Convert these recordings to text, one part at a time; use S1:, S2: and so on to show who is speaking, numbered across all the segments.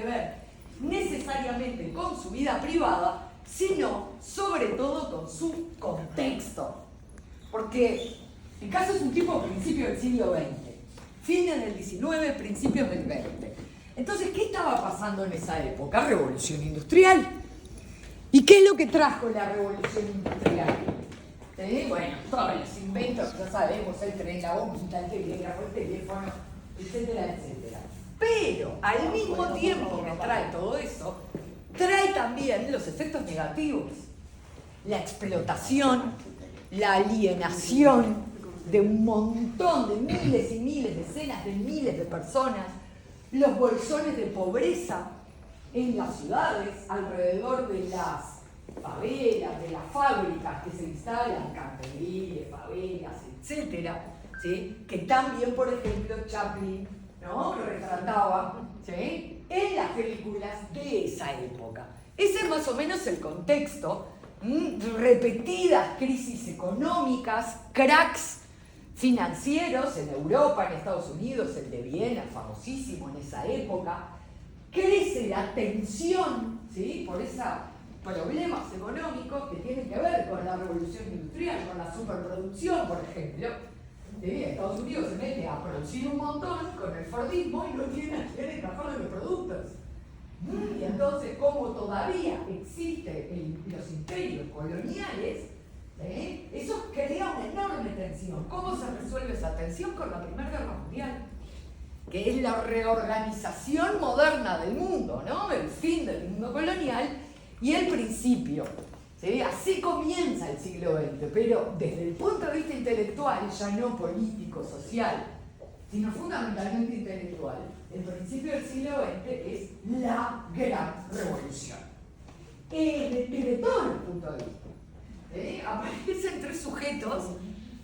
S1: que ver necesariamente con su vida privada, sino sobre todo con su contexto. Porque Picasso es un tipo a principios del siglo XX, fines del XIX, principios del XX. Entonces, ¿qué estaba pasando en esa época? Revolución industrial. ¿Y qué es lo que trajo la revolución industrial? Bueno, todos los inventos, ya sabemos, el tren, la bombita, el telégrafo, el teléfono, etcétera, etcétera. Pero al mismo tiempo que trae todo eso, trae también los efectos negativos. La explotación, la alienación de un montón de miles y miles, decenas de miles de personas, los bolsones de pobreza en las ciudades, alrededor de las favelas, de las fábricas que se instalan, canteriles, favelas, etcétera, ¿sí? Que también, por ejemplo, Chaplin, ¿no?, retrataba, ¿sí?, en las películas de esa época. Ese es más o menos el contexto. Repetidas crisis económicas, cracks financieros en Europa, en Estados Unidos, el de Viena, famosísimo en esa época. Crece la tensión, ¿sí?, por esos problemas económicos que tienen que ver con la revolución industrial, con la superproducción, por ejemplo. ¿Sí? Estados Unidos se mete a producir un montón con el Fordismo y no tiene a quién encajar los productos. Y entonces, como todavía existen los imperios coloniales, eso crea una enorme tensión. ¿Cómo se resuelve esa tensión? Con la Primera Guerra Mundial, que es la reorganización moderna del mundo, ¿no? El fin del mundo colonial y el principio. ¿Sí? Así comienza el siglo XX, pero desde el punto de vista intelectual, ya no político, social, sino fundamentalmente intelectual, el principio del siglo XX es la gran revolución. Desde todos los puntos de vista. Aparecen tres sujetos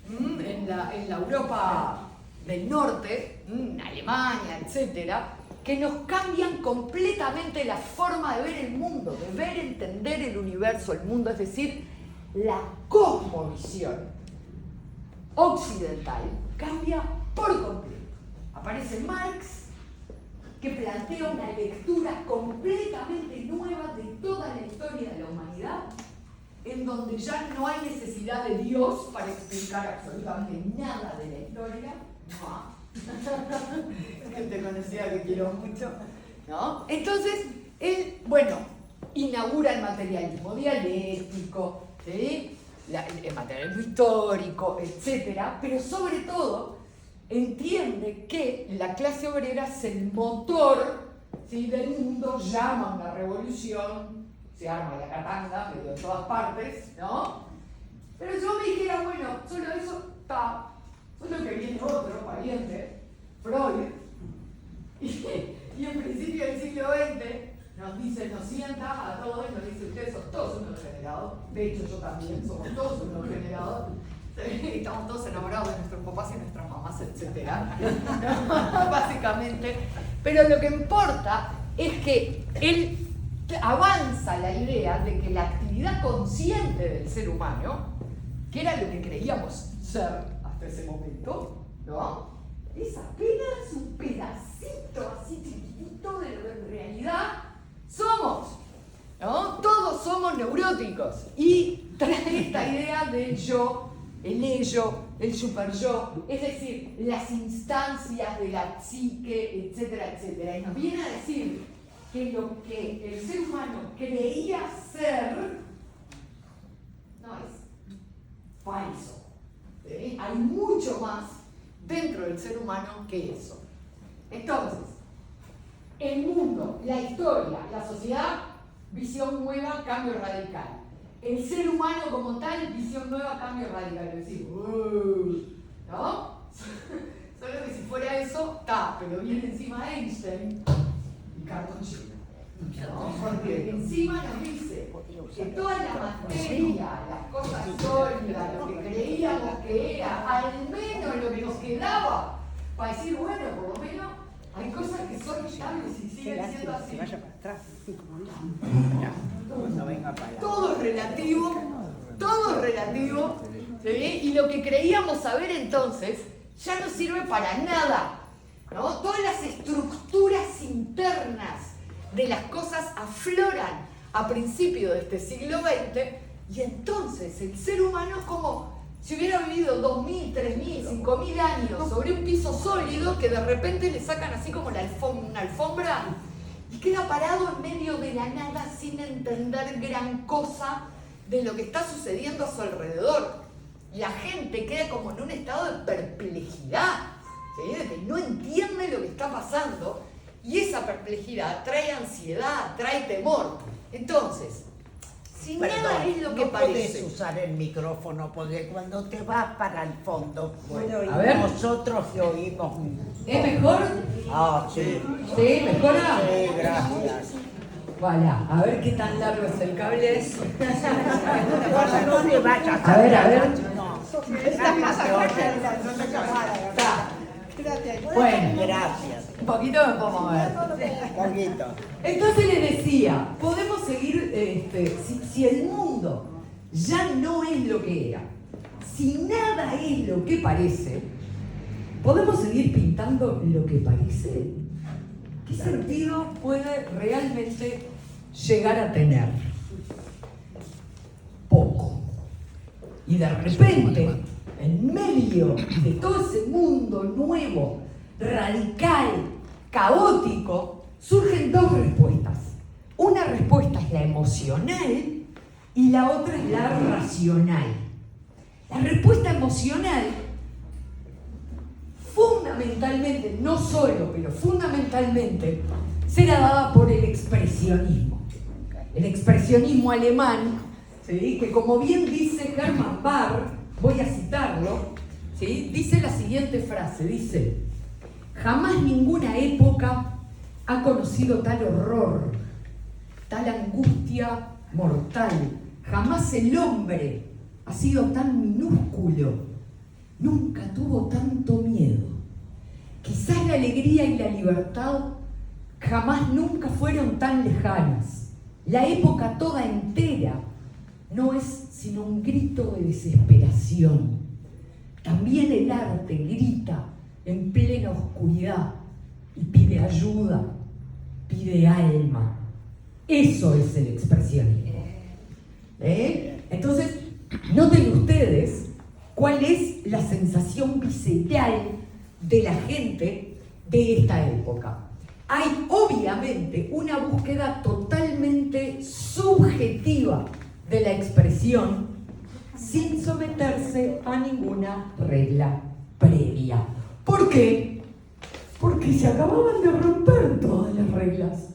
S1: en la Europa del Norte, Alemania, etcétera, que nos cambian completamente la forma de ver el mundo, de ver, entender el universo, el mundo, es decir, la cosmovisión occidental cambia por completo. Aparece Marx, que plantea una lectura completamente nueva de toda la historia de la humanidad, en donde ya no hay necesidad de Dios para explicar absolutamente nada de la historia. No. Gente conocida que quiero mucho, ¿no? Entonces, él, bueno, inaugura el materialismo dialéctico, ¿sí?, el materialismo histórico, etcétera, pero sobre todo entiende que la clase obrera es el motor, ¿sí?, del mundo, llama a una revolución, se arma la catanga medio en todas partes, ¿no? Pero yo me dijera, bueno, solo eso está. Solo que viene otro pariente, Freud, y en principio del siglo XX nos sienta a todos y nos dice: ustedes son todos unos degenerados. De hecho, yo también, somos todos unos degenerados. Estamos todos enamorados de nuestros papás y nuestras mamás, etc. Básicamente. Pero lo que importa es que él avanza la idea de que la actividad consciente del ser humano, que era lo que creíamos ser hasta ese momento, ¿no?, es apenas un pedacito así chiquitito de lo que en realidad somos, ¿no? Todos somos neuróticos y trae esta idea del yo, el ello, el superyo, es decir, las instancias de la psique, etcétera, etcétera. Y nos viene a decir que lo que el ser humano creía ser no es falso. ¿Sí? Hay mucho más dentro del ser humano que eso. Entonces, el mundo, la historia, la sociedad, visión nueva, cambio radical. El ser humano como tal, visión nueva, cambio radical. Es decir, ¿no? Solo que si fuera eso, está, pero viene encima Einstein y cartuchero. ¿No? Porque encima nos dice que toda la materia, las cosas sólidas, lo que creíamos que era, al menos lo que nos quedaba, para decir, bueno, por lo menos hay cosas que son estables y siguen siendo así. Todo es relativo, ¿sí? Y lo que creíamos saber entonces ya no sirve para nada, ¿no? Todas las estructuras internas de las cosas afloran a principios de este siglo XX, y entonces el ser humano es como si hubiera vivido 2.000, 3.000, 5.000 años sobre un piso sólido que de repente le sacan así como una alfombra y queda parado en medio de la nada sin entender gran cosa de lo que está sucediendo a su alrededor. La gente queda como en un estado de perplejidad, ¿sí? De que no entiende lo que está pasando, y esa perplejidad trae ansiedad, trae temor. Entonces, si nada es lo que
S2: no
S1: parece.
S2: puedes usar el micrófono porque cuando te vas para el fondo,
S1: A ver.
S2: nosotros que oímos.
S1: ¿Es mejor?
S2: Ah, sí.
S1: ¿Sí? ¿Mejora?
S2: Sí, gracias.
S1: Voilà, a ver qué tan largo es el cable.
S2: No te vayas.
S1: A ver.
S2: No.
S3: Estás más acá
S2: No te
S1: Está.
S3: Gracias.
S1: Bueno,
S2: Gracias.
S1: un poquito me puedo mover.
S2: Poquito.
S1: Entonces le decía, podemos seguir, si el mundo ya no es lo que era, si nada es lo que parece, ¿podemos seguir pintando lo que parece? ¿Qué sentido puede realmente llegar a tener? Poco. Y de repente, en medio de todo ese mundo nuevo, radical, caótico, surgen dos respuestas. Una respuesta es la emocional y la otra es la racional. La respuesta emocional, fundamentalmente, no solo, pero fundamentalmente, será dada por el expresionismo. El expresionismo alemán, ¿sí? Que como bien dice Hermann Bahr, voy a citarlo, ¿sí? Dice la siguiente frase, dice: jamás ninguna época ha conocido tal horror, tal angustia mortal. Jamás el hombre ha sido tan minúsculo, nunca tuvo tanto miedo. Quizás la alegría y la libertad jamás nunca fueron tan lejanas. La época toda entera no es sino un grito de desesperación. También el arte grita en plena oscuridad y pide ayuda, pide alma. Eso es el expresionismo. Entonces, noten ustedes cuál es la sensación visceral de la gente de esta época. Hay obviamente una búsqueda totalmente subjetiva de la expresión sin someterse a ninguna regla previa. ¿Por qué? Porque se acababan de romper todas las reglas.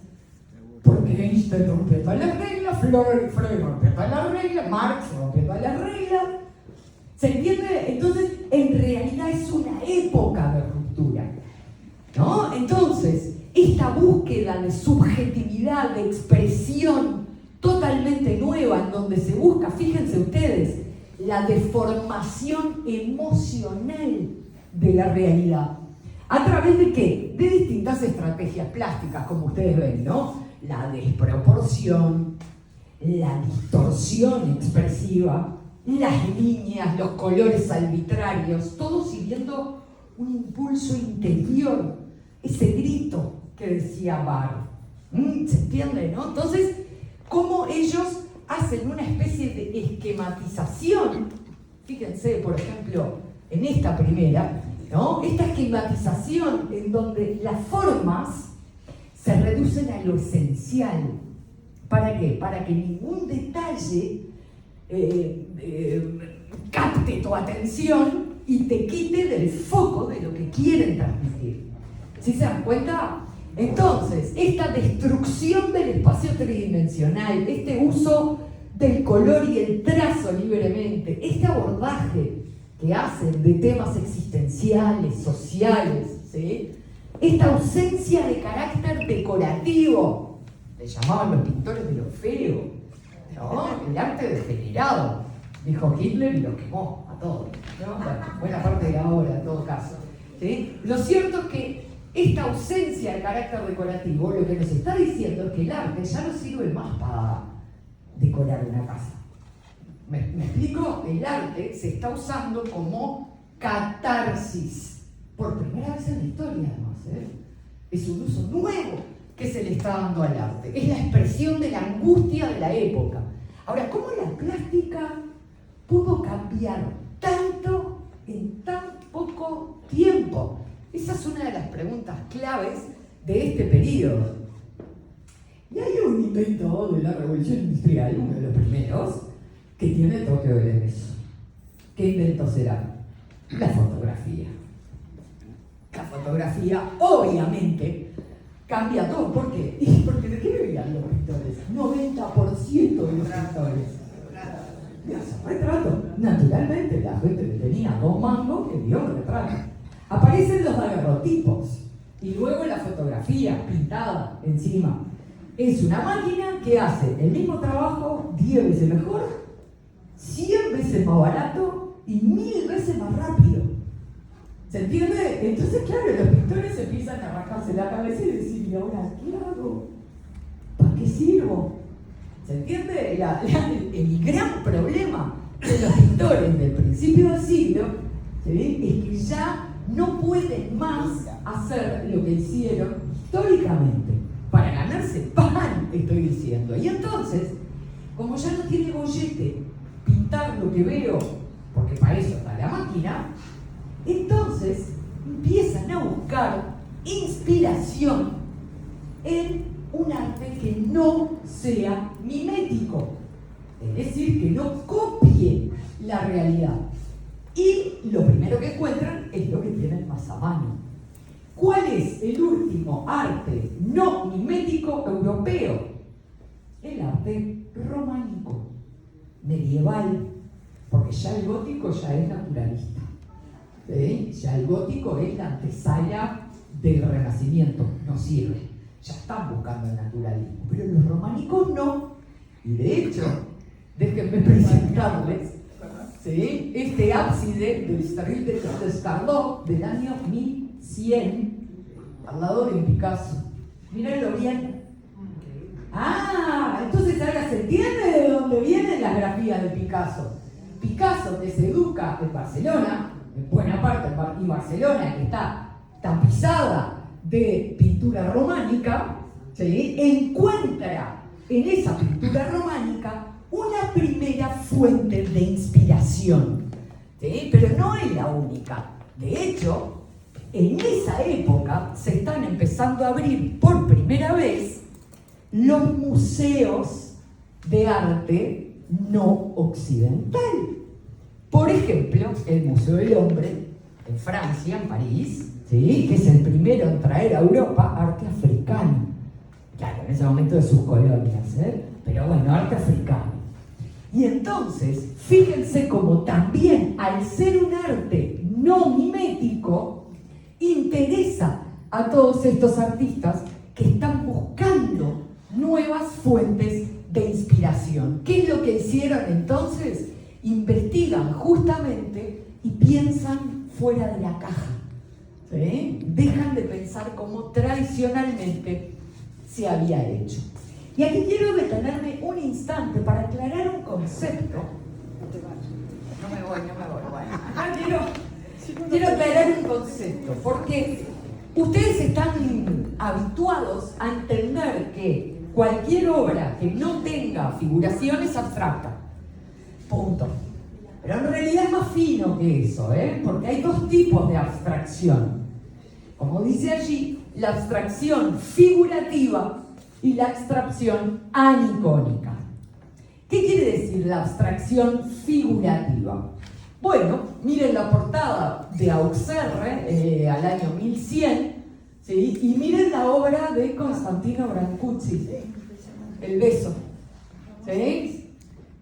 S1: Porque Einstein rompió todas las reglas, Freud rompió todas las reglas, Marx rompió todas las reglas. ¿Se entiende? Entonces, en realidad es una época de ruptura, ¿no? Entonces, esta búsqueda de subjetividad, de expresión totalmente nueva, en donde se busca, fíjense ustedes, la deformación emocional de la realidad. ¿A través de qué? De distintas estrategias plásticas, como ustedes ven, ¿no? La desproporción, la distorsión expresiva, las líneas, los colores arbitrarios, todo siguiendo un impulso interior, ese grito que decía Bahr. ¿Se entiende, no? Entonces, cómo ellos hacen una especie de esquematización, fíjense, por ejemplo, en esta primera, ¿no? Esta esquematización en donde las formas se reducen a lo esencial. ¿Para qué? Para que ningún detalle capte tu atención y te quite del foco de lo que quieren transmitir. ¿Sí se dan cuenta? Entonces, esta destrucción del espacio tridimensional, este uso del color y el trazo libremente, este abordaje que hacen de temas existenciales, sociales, ¿sí? Esta ausencia de carácter decorativo, le llamaban los pintores de lo feo, ¿no? El arte degenerado, dijo Hitler y lo quemó a todos, ¿no? Bueno, buena parte de la obra en todo caso, ¿sí? Lo cierto es que esta ausencia de carácter decorativo lo que nos está diciendo es que el arte ya no sirve más para decorar una casa. ¿Me explico? El arte se está usando como catarsis, por primera vez en la historia además, ¿eh? Es un uso nuevo que se le está dando al arte. Es la expresión de la angustia de la época. Ahora, ¿cómo la plástica pudo cambiar tanto en tan poco tiempo? Esa es una de las preguntas claves de este periodo. Y hay un invento de la Revolución Industrial, uno de los primeros, que tiene el toque de eso. ¿Qué invento será? La fotografía. La fotografía, obviamente, cambia todo. ¿Por qué? Porque ¿de qué vivían los pintores? 90% de los pintores. De hacer retrato. Naturalmente, la gente que tenía 2 mangos que vio un retrato. Aparecen los daguerrotipos. Y luego la fotografía pintada encima. Es una máquina que hace el mismo trabajo 10 veces mejor, 100 veces más barato y 1000 veces más rápido. ¿Se entiende? Entonces, claro, los pintores empiezan a rascarse la cabeza y decir, ¿y ahora qué hago? ¿Para qué sirvo? ¿Se entiende? El gran problema de los pintores del principio del siglo, ¿sí?, es que ya no pueden más hacer lo que hicieron históricamente, para ganarse pan, estoy diciendo. Y entonces, como ya no tiene bollete pintar lo que veo, porque para eso está la máquina, entonces empiezan a buscar inspiración en un arte que no sea mimético, es decir, que no copie la realidad. Y lo primero que encuentran es lo que tienen más a mano. ¿Cuál es el último arte no mimético europeo? El arte románico, medieval, porque ya el gótico ya es naturalista. ¿Sí? Ya el gótico es la antesala del Renacimiento, no sirve. Ya están buscando el naturalismo, pero los románicos no. Y de hecho, déjenme presentarles, ¿sí?, este ábside del Estoril de Cardó del año 1100, al lado de un Picasso. Mírenlo bien. Entonces ahora se entiende de dónde vienen las grafías de Picasso. Picasso, que se educa en Barcelona, en buena parte, y Barcelona, que está tapizada de pintura románica, ¿sí?, encuentra en esa pintura románica una primera fuente de inspiración, ¿sí?, pero no es la única. De hecho, en esa época se están empezando a abrir por primera vez los museos de arte no occidental. Por ejemplo, el Museo del Hombre en Francia, en París, ¿sí?, que es el primero en traer a Europa arte africano. Claro, en ese momento de sus colonias, pero bueno, arte africano. Y entonces, fíjense cómo también, al ser un arte no mimético, interesa a todos estos artistas que están buscando nuevas fuentes de inspiración. ¿Qué es lo que hicieron entonces? Investigan justamente y piensan fuera de la caja, ¿sí? Dejan de pensar como tradicionalmente se había hecho. Y aquí quiero detenerme un instante para aclarar un concepto. No me voy. Bueno, acá quiero aclarar un concepto, porque ustedes están habituados a entender que cualquier obra que no tenga figuración es abstracta. Punto. Pero en realidad es más fino que eso, porque hay 2 tipos de abstracción. Como dice allí, la abstracción figurativa y la abstracción anicónica. ¿Qué quiere decir la abstracción figurativa? Bueno, miren la portada de Auxerre al año 1100, ¿sí?, y miren la obra de Constantino Brancusi, El beso, ¿sí?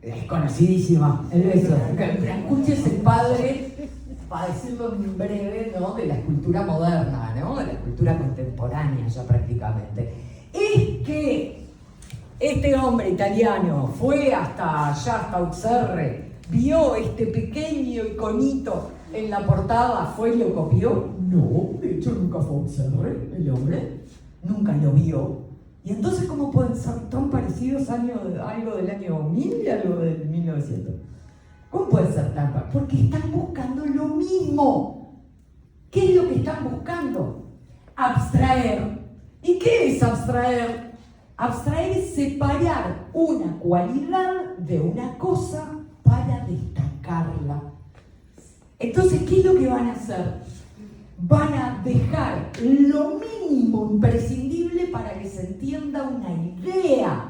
S1: Es conocidísima, El beso. Brancusi es el padre, para decirlo en breve, ¿no?, de la escultura moderna, ¿no?, de la escultura contemporánea ya prácticamente. Es que este hombre italiano fue hasta Auxerre, vio este pequeño iconito en la portada, fue y lo copió. No, de hecho nunca fue a Auxerre, el hombre, nunca lo vio. Y entonces, ¿cómo pueden ser tan parecidos algo del año 1000 y algo del 1900? ¿Cómo puede ser tan parecidos? Porque están buscando lo mismo. ¿Qué es lo que están buscando? Abstraer ¿Y qué es abstraer? Abstraer es separar una cualidad de una cosa para destacarla. Entonces, ¿qué es lo que van a hacer? Van a dejar lo mínimo imprescindible para que se entienda una idea.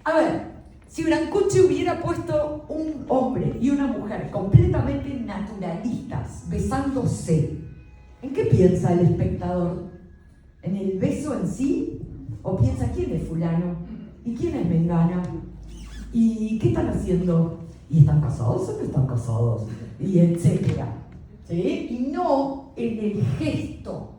S1: A ver, si Brancucci hubiera puesto un hombre y una mujer completamente naturalistas, besándose, ¿en qué piensa el espectador? ¿En el beso en sí? ¿O piensa quién es fulano? ¿Y quién es mengana? ¿Y qué están haciendo? ¿Y están casados o no están casados? Y etcétera. ¿Sí? Y no en el gesto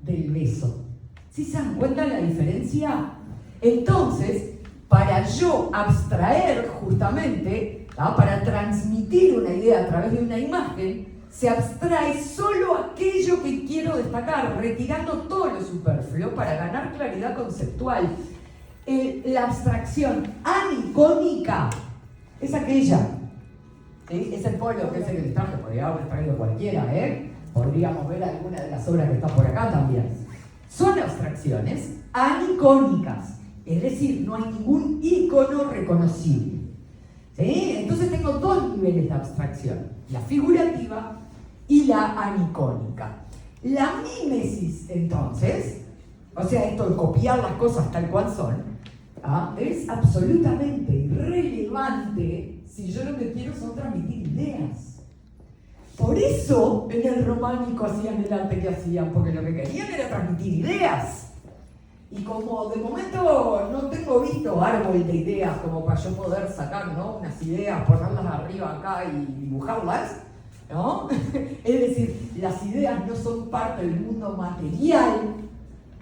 S1: del beso. ¿Sí se dan cuenta de la diferencia? Entonces, para yo abstraer justamente, para transmitir una idea a través de una imagen, se abstrae solo aquello que quiero destacar, retirando todo lo superfluo para ganar claridad conceptual. La abstracción anicónica es aquella. ¿Sí? Es el polo que es el traje, podría haber traído cualquiera, Podríamos ver alguna de las obras que están por acá también. Son abstracciones anicónicas, es decir, no hay ningún icono reconocible. ¿Sí? Entonces tengo dos niveles de abstracción, la figurativa y la anicónica. La mímesis, entonces, o sea, esto de copiar las cosas tal cual son, es absolutamente irrelevante si yo lo que quiero son transmitir ideas. Por eso en el románico hacían el arte que hacían, porque lo que querían era transmitir ideas. Y como de momento no tengo visto árbol de ideas como para yo poder sacar, ¿no?, unas ideas, ponerlas arriba acá y dibujarlas, ¿no? Es decir, las ideas no son parte del mundo material,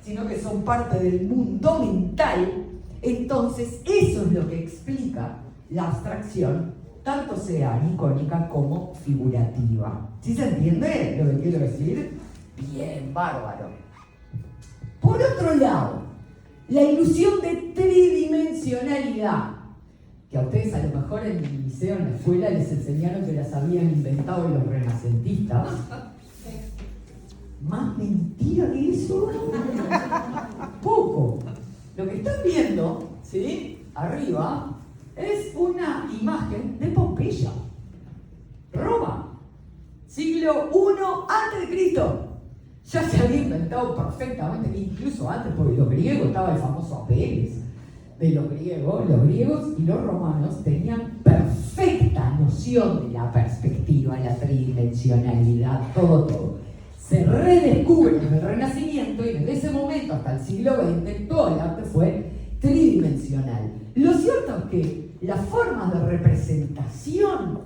S1: sino que son parte del mundo mental. Entonces, eso es lo que explica la abstracción, tanto sea anicónica como figurativa. ¿Sí se entiende lo que quiero decir? Bien, bárbaro. Por otro lado, la ilusión de tridimensionalidad, que a ustedes a lo mejor en el liceo, en la escuela, les enseñaron que las habían inventado los renacentistas. ¿Más mentira que eso? Poco. Lo que están viendo, ¿sí?, arriba, es una imagen de Pompeya, Roma, siglo I a.C. Ya se había inventado perfectamente, incluso antes, porque los griegos, estaba el famoso Apeles de los griegos y los romanos tenían perfecta noción de la perspectiva, la tridimensionalidad, todo. Se redescubre en el Renacimiento y desde ese momento hasta el siglo XX todo el arte fue tridimensional. Lo cierto es que las formas de representación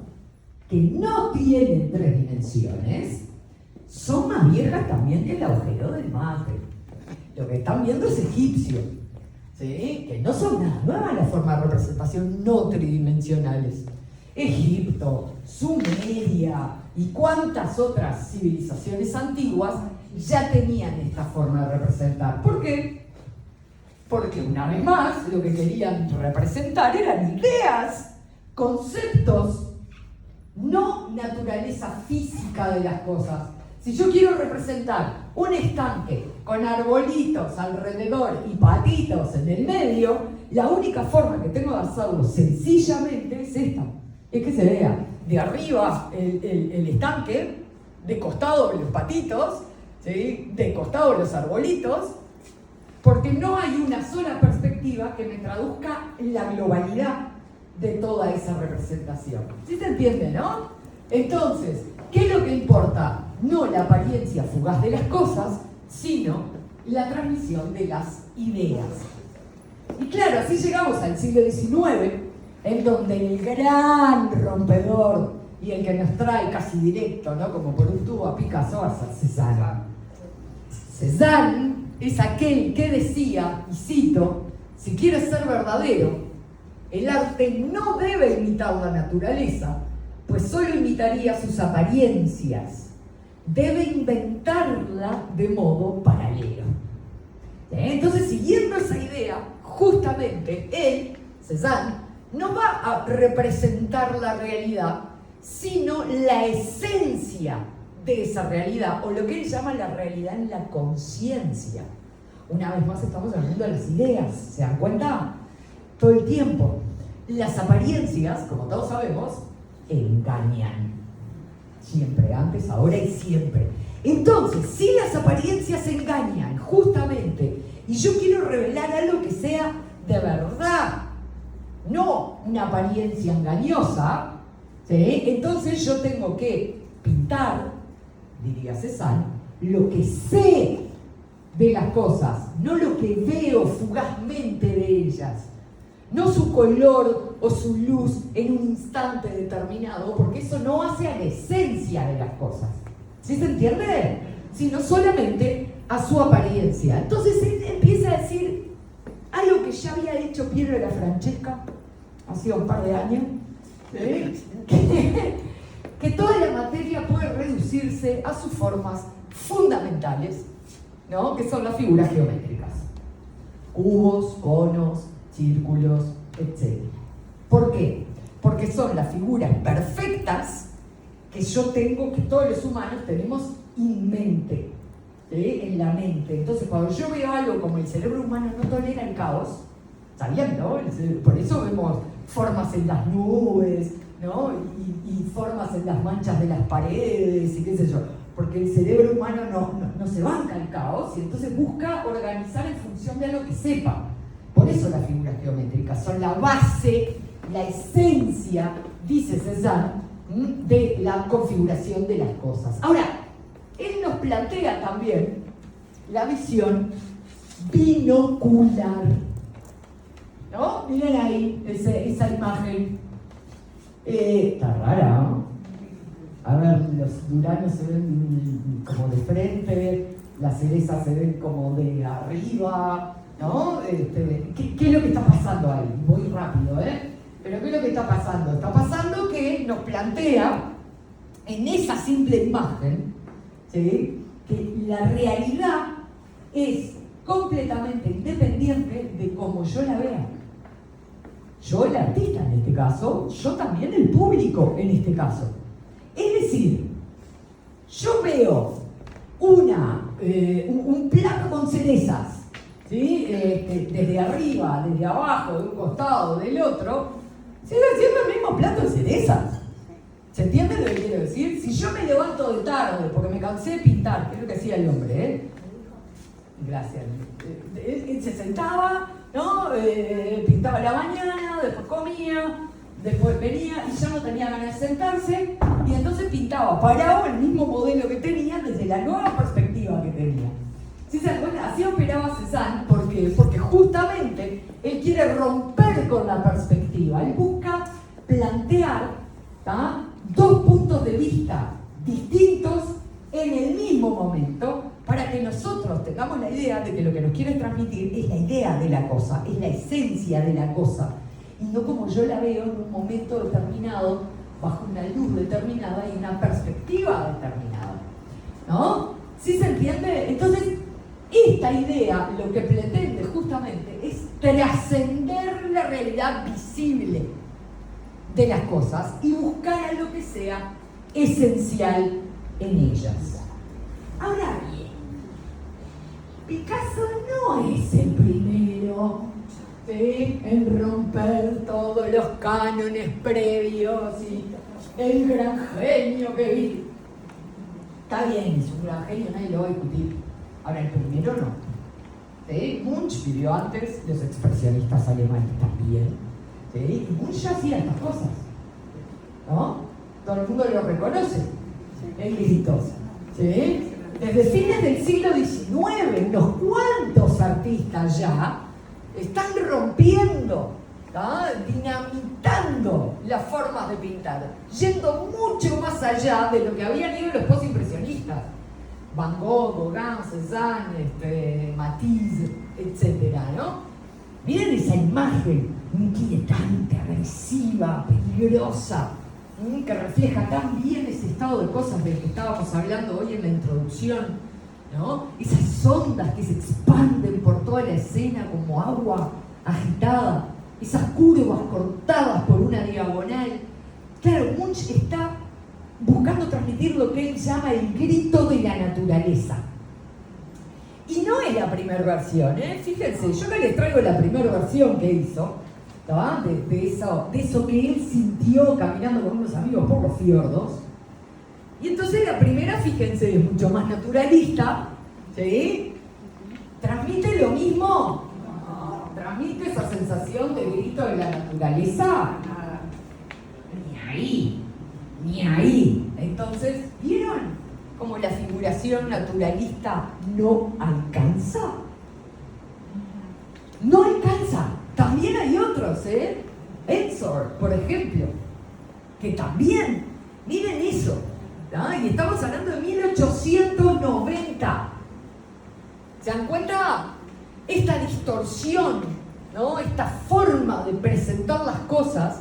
S1: que no tienen tres dimensiones son más viejas también que el agujero del mate. Lo que están viendo es egipcio, ¿sí?, que no son nada nuevas las formas de representación no tridimensionales. Egipto, Sumeria y cuántas otras civilizaciones antiguas ya tenían esta forma de representar. ¿Por qué? Porque una vez más lo que querían representar eran ideas, conceptos, no naturaleza física de las cosas. Si yo quiero representar un estanque con arbolitos alrededor y patitos en el medio, la única forma que tengo de hacerlo sencillamente es esta. Es que se vea de arriba el estanque, de costado los patitos, ¿sí?, de costado los arbolitos, porque no hay una sola perspectiva que me traduzca la globalidad de toda esa representación. ¿Sí se entiende, no? Entonces, ¿qué es lo que importa? No la apariencia fugaz de las cosas, sino la transmisión de las ideas. Y claro, así llegamos al siglo XIX, en donde el gran rompedor y el que nos trae casi directo, ¿no?, como por un tubo a Picasso, va a ser Cézanne. Cézanne es aquel que decía, y cito, si quieres ser verdadero, el arte no debe imitar la naturaleza, pues solo imitaría sus apariencias. Debe inventarla de modo paralelo. Entonces, siguiendo esa idea, justamente él, Cézanne, no va a representar la realidad, sino la esencia de esa realidad, o lo que él llama la realidad en la conciencia. Una vez más estamos hablando de las ideas, ¿se dan cuenta? Todo el tiempo. Las apariencias, como todos sabemos, engañan. Siempre, antes, ahora y siempre. Entonces, si las apariencias engañan, justamente, y yo quiero revelar algo que sea de verdad, no una apariencia engañosa, ¿sí? Entonces yo tengo que pintar, diría Cézanne, lo que sé de las cosas, no lo que veo fugazmente de ellas, no su color o su luz en un instante determinado, porque eso no hace a la esencia de las cosas. ¿Sí se entiende? Sino solamente a su apariencia. Entonces él empieza a decir algo que ya había hecho Piero de la Francesca hace un par de años, ¿sí? que toda la materia puede reducirse a sus formas fundamentales, ¿no? Que son las figuras geométricas. Cubos, conos, círculos, etc. ¿Por qué? Porque son las figuras perfectas que yo tengo, que todos los humanos tenemos en mente, ¿sí? En la mente. Entonces, cuando yo veo algo como el cerebro humano no tolera el caos, ¿sabían, no? Por eso vemos formas en las nubes, ¿no? Y formas en las manchas de las paredes y qué sé yo. Porque el cerebro humano no se banca el caos y entonces busca organizar en función de algo que sepa. Por eso las figuras geométricas son la base, la esencia, dice Cézanne, de la configuración de las cosas. Ahora, él nos plantea también la visión binocular. ¿No? Miren ahí esa imagen. Está rara, ¿no? A ver, los duranos se ven como de frente, las cerezas se ven como de arriba, ¿no? ¿Qué es lo que está pasando ahí? Voy rápido, ¿eh? Pero ¿qué es lo que está pasando? Está pasando que nos plantea en esa simple imagen, ¿sí? Que la realidad es completamente independiente de cómo yo la vea. Yo, el artista en este caso, yo también el público en este caso. Es decir, yo veo un plato con cerezas, ¿sí? Desde arriba, desde abajo, de un costado, del otro, sigue siendo el mismo plato de cerezas. ¿Se entiende lo que quiero decir? Si yo me levanto de tarde porque me cansé de pintar, que es lo que hacía el hombre, ¿eh? Gracias. Él se sentaba, ¿no? Pintaba a la mañana, después comía, después venía y ya no tenía ganas de sentarse y entonces pintaba parado el mismo modelo que tenía desde la nueva perspectiva que tenía. ¿Sí se dan cuenta? Así operaba Cézanne. ¿Por qué? Porque justamente él quiere romper con la perspectiva. Él busca plantear, ¿tá?, dos puntos de vista distintos en el mismo momento para que nosotros tengamos la idea de que lo que nos quiere transmitir es la idea de la cosa, es la esencia de la cosa, y no como yo la veo en un momento determinado, bajo una luz determinada y una perspectiva determinada, ¿no? ¿Sí se entiende? Entonces, esta idea lo que pretende justamente es trascender la realidad visible de las cosas y buscar algo que sea esencial en ellas. Ahora bien, Picasso no es el primero, ¿sí?, en romper todos los cánones previos y el gran genio que vi. Está bien, es un gran genio, nadie lo va a discutir. Ahora, el primero no. ¿Sí? Munch vivió antes, los expresionistas alemanes también. ¿Sí? Y Munch ya hacía estas cosas, ¿no? Todo el mundo lo reconoce, el grito. ¿Sí? Desde fines del siglo XIX, unos cuantos artistas ya están rompiendo, ¿tá?, dinamitando las formas de pintar, yendo mucho más allá de lo que habían ido los postimpresionistas. Van Gogh, Gauguin, Cézanne, Matisse, etc., ¿no? Miren esa imagen inquietante, agresiva, peligrosa, que refleja tan bien ese estado de cosas del que estábamos hablando hoy en la introducción, ¿no? Esas ondas que se expanden por toda la escena como agua agitada, esas curvas cortadas por una diagonal. Claro, Munch está buscando transmitir lo que él llama el grito de la naturaleza. Y no es la primera versión, fíjense, yo que les traigo la primera versión que hizo, ¿no? de eso que él sintió caminando con unos amigos por los fiordos. Y entonces la primera, fíjense, es mucho más naturalista, ¿sí? ¿Transmite lo mismo? No. ¿Transmite esa sensación de grito de la naturaleza? Ni ahí, ni ahí. Entonces, ¿vieron cómo la figuración naturalista no alcanza? No alcanza. También hay otros, Ensor, por ejemplo, que también, miren eso, ¿no? Y estamos hablando de 1890. ¿Se dan cuenta? Esta distorsión, ¿no? Esta forma de presentar las cosas,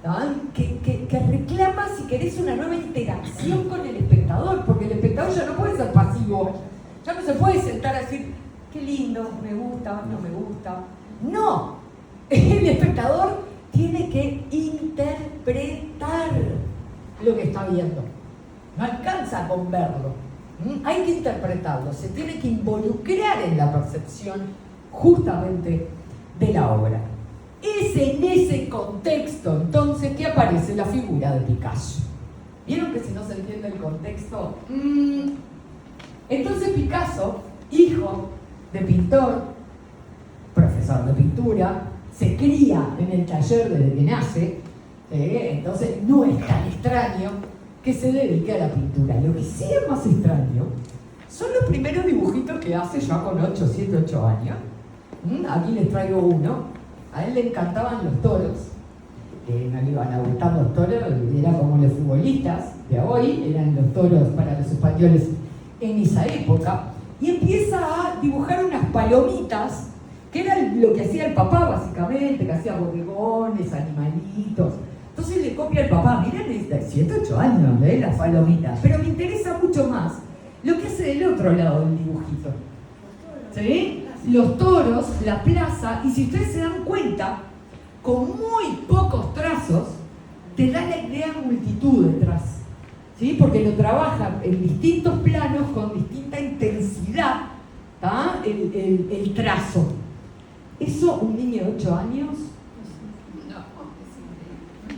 S1: ¿no? que reclama, si querés, una nueva interacción con el espectador, porque el espectador ya no puede ser pasivo, ya no se puede sentar a decir, qué lindo, me gusta, no me gusta. No, el espectador tiene que interpretar lo que está viendo. No alcanza con verlo. Hay que interpretarlo, se tiene que involucrar en la percepción justamente de la obra. Es en ese contexto entonces que aparece la figura de Picasso. ¿Vieron que si no se entiende el contexto? Entonces Picasso, hijo de pintor, profesor de pintura, se cría en el taller desde que nace, entonces no es tan extraño que se dedique a la pintura. Lo que sí es más extraño son los primeros dibujitos que hace ya con 7, 8 años. Aquí les traigo uno. A él le encantaban los toros, no le iban a gustar los toros, era como los futbolistas de hoy, eran los toros para los españoles en esa época, y empieza a dibujar unas palomitas, que era lo que hacía el papá básicamente, que hacía bodegones, animalitos. Entonces le copia al papá, miren, 7, 8 años, las palomitas, pero me interesa mucho más lo que hace del otro lado del dibujito. ¿Sí? Los toros, la plaza, y si ustedes se dan cuenta, con muy pocos trazos, te da la idea de multitud detrás, ¿sí? Porque lo trabajan en distintos planos, con distinta intensidad, ¿tá? el trazo. ¿Eso un niño de 8 años? No,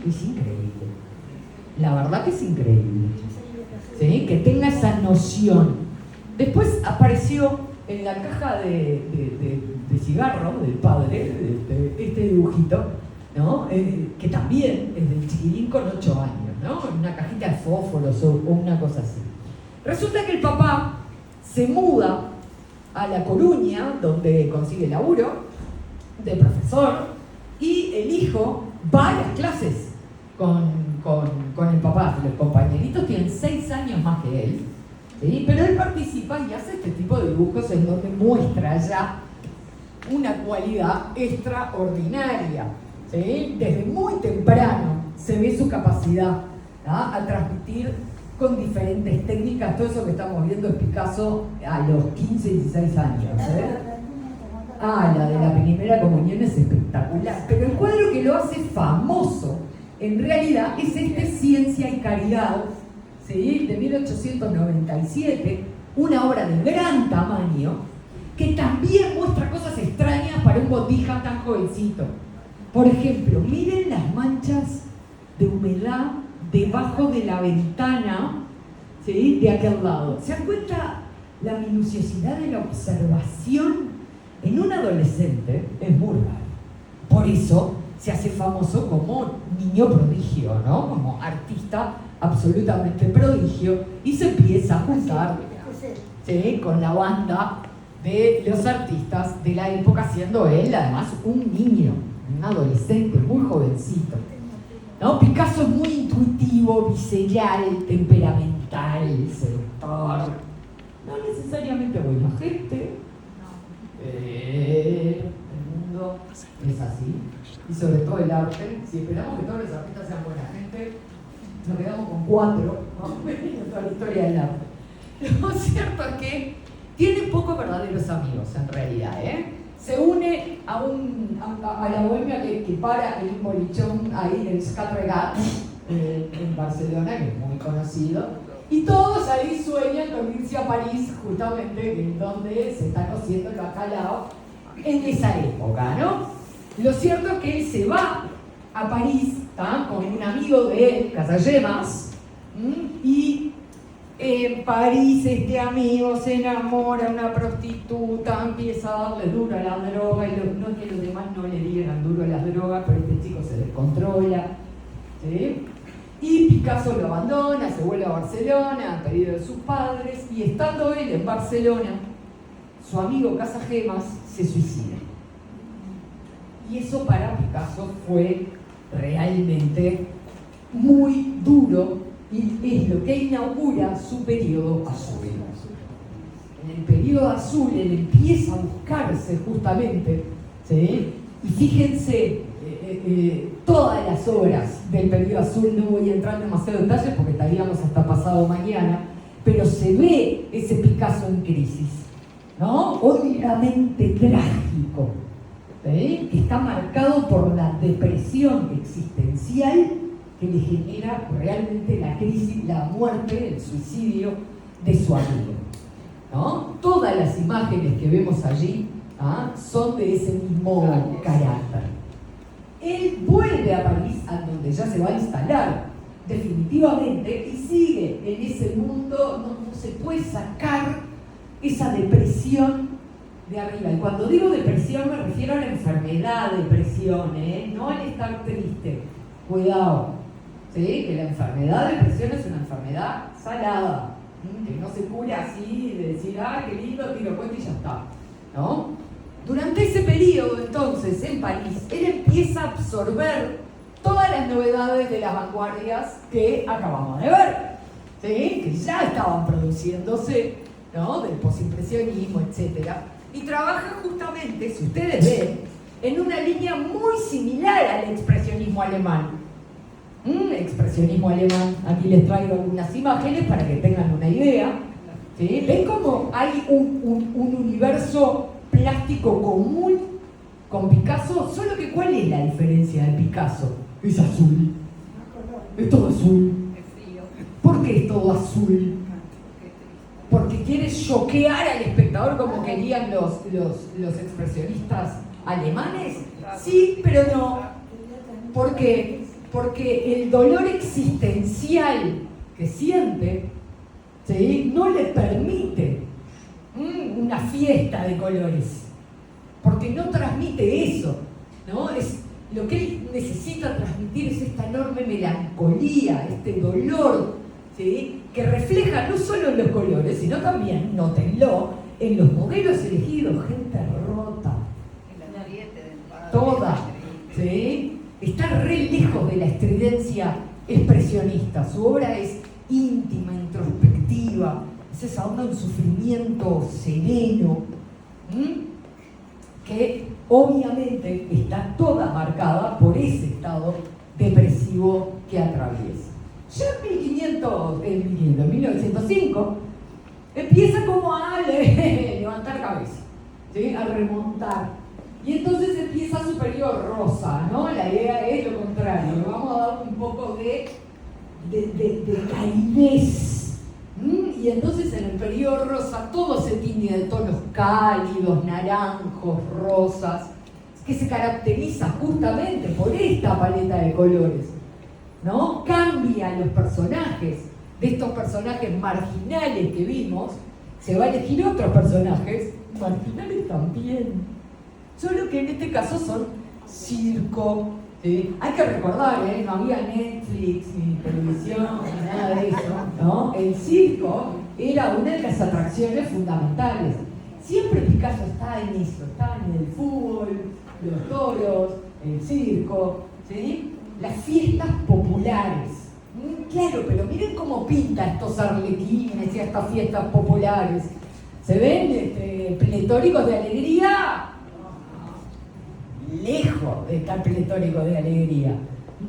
S1: es increíble. La verdad que es increíble, ¿sí? Que tenga esa noción. Después apareció en la caja de cigarro del padre, este dibujito, ¿no? Que también es del chiquilín con 8 años, ¿no? En una cajita de fósforos o una cosa así. Resulta que el papá se muda a La Coruña, donde consigue laburo de profesor, y el hijo va a las clases con el papá. Los compañeritos tienen 6 años más que él, ¿sí? Pero él participa y hace este tipo de dibujos en donde muestra ya una cualidad extraordinaria, ¿sí? Desde muy temprano se ve su capacidad, ¿no? A transmitir con diferentes técnicas. Todo eso que estamos viendo es Picasso a los 15, 16 años, la de la primera comunión es espectacular, pero el cuadro que lo hace famoso en realidad es Ciencia y Caridad, ¿sí? De 1897, una obra de gran tamaño que también muestra cosas extrañas para un Botija tan jovencito. Por ejemplo, miren las manchas de humedad debajo de la ventana, ¿sí? De aquel lado. ¿Se dan cuenta la minuciosidad de la observación? En un adolescente es muy raro. Por eso se hace famoso como niño prodigio, ¿no? Como artista absolutamente prodigio, y se empieza a juntar, ¿sí? Con la banda de los artistas de la época, siendo él además un niño, un adolescente muy jovencito, ¿no? Picasso es muy intuitivo, visceral, temperamental, seductor, no necesariamente buena gente. El mundo es así, y sobre todo el arte. Si esperamos que todos los artistas sean buena gente, nos quedamos con 4, ¿no? En toda la historia del arte. Lo cierto es que tiene pocos verdaderos amigos en realidad, Se une a la bohemia que para el bolichón ahí en el Scatregat, en Barcelona, que es muy conocido, Y todos ahí sueñan con irse a París, justamente, que es donde se está cociendo el bacalao en esa época, ¿no? Lo cierto es que él se va a París, ¿tá? Con un amigo de él, Casagemas, y en París este amigo se enamora de una prostituta, empieza a darle duro a la droga, y no es que los demás no le dieran duro a las drogas, pero este chico se descontrola, ¿sí? Y Picasso lo abandona, se vuelve a Barcelona, a pedido de sus padres, y estando él en Barcelona, su amigo Casagemas se suicida. Y eso para Picasso fue realmente muy duro, y es lo que inaugura su periodo azul. En el periodo azul él empieza a buscarse justamente, ¿sí? Y fíjense, todas las obras del periodo azul, no voy a entrar en demasiados detalles porque estaríamos hasta pasado mañana, pero se ve ese Picasso en crisis, ¿no? Hondamente trágico, ¿sí? Que está marcado por la depresión existencial que le genera realmente la crisis, la muerte, el suicidio de su amigo, ¿no? Todas las imágenes que vemos allí son de ese mismo carácter. Él vuelve a París, a donde ya se va a instalar definitivamente, y sigue en ese mundo, no se puede sacar esa depresión de arriba. Y cuando digo depresión me refiero a la enfermedad de depresión, no al estar triste. Cuidado, ¿sí? Que la enfermedad de depresión es una enfermedad salada, que no se cura así de decir, qué lindo, tiro cuenta y ya está, ¿no? Durante ese periodo, entonces, en París, él empieza a absorber todas las novedades de las vanguardias que acabamos de ver, ¿sí? Que ya estaban produciéndose, ¿no? Del postimpresionismo, etc. Y trabaja justamente, si ustedes ven, en una línea muy similar al expresionismo alemán. Expresionismo alemán, aquí les traigo algunas imágenes para que tengan una idea, ¿sí? ¿Ven cómo hay un universo plástico común con Picasso? Solo que ¿cuál es la diferencia de Picasso? Es azul. Es todo azul. ¿Por qué es todo azul? Porque quiere choquear al espectador como querían los expresionistas alemanes. Sí, pero no. ¿Por qué? Porque el dolor existencial que siente, ¿sí? No le permite una fiesta de colores, porque no transmite eso, ¿no? Es, lo que él necesita transmitir es esta enorme melancolía, este dolor, ¿sí? Que refleja no solo en los colores, sino también, nótenlo, en los modelos elegidos, gente rota, toda, ¿sí? Está re lejos de la estridencia expresionista. Su obra es íntima, introspectiva, es esa onda de un sufrimiento sereno, que obviamente está toda marcada por ese estado depresivo que atraviesa. Ya en 1905 empieza como a levantar cabeza, ¿sí? A remontar. Y entonces empieza su periodo rosa, ¿no? La idea es lo contrario, le vamos a dar un poco de calidez. Y entonces en el periodo rosa todo se tiñe de tonos cálidos, naranjos, rosas, que se caracteriza justamente por esta paleta de colores, ¿no? Cambian los personajes, de estos personajes marginales que vimos, se va a elegir otros personajes marginales también. Solo que en este caso son circo, ¿sí? Hay que recordar, no había Netflix, ni televisión, ni nada de eso, ¿no? El circo era una de las atracciones fundamentales. Siempre Picasso estaba en eso, estaba en el fútbol, los toros, el circo, ¿sí? Las fiestas populares. Claro, pero miren cómo pinta estos arlequines y estas fiestas populares. ¿Se ven pletóricos de alegría? Lejos de estar pletórico de alegría.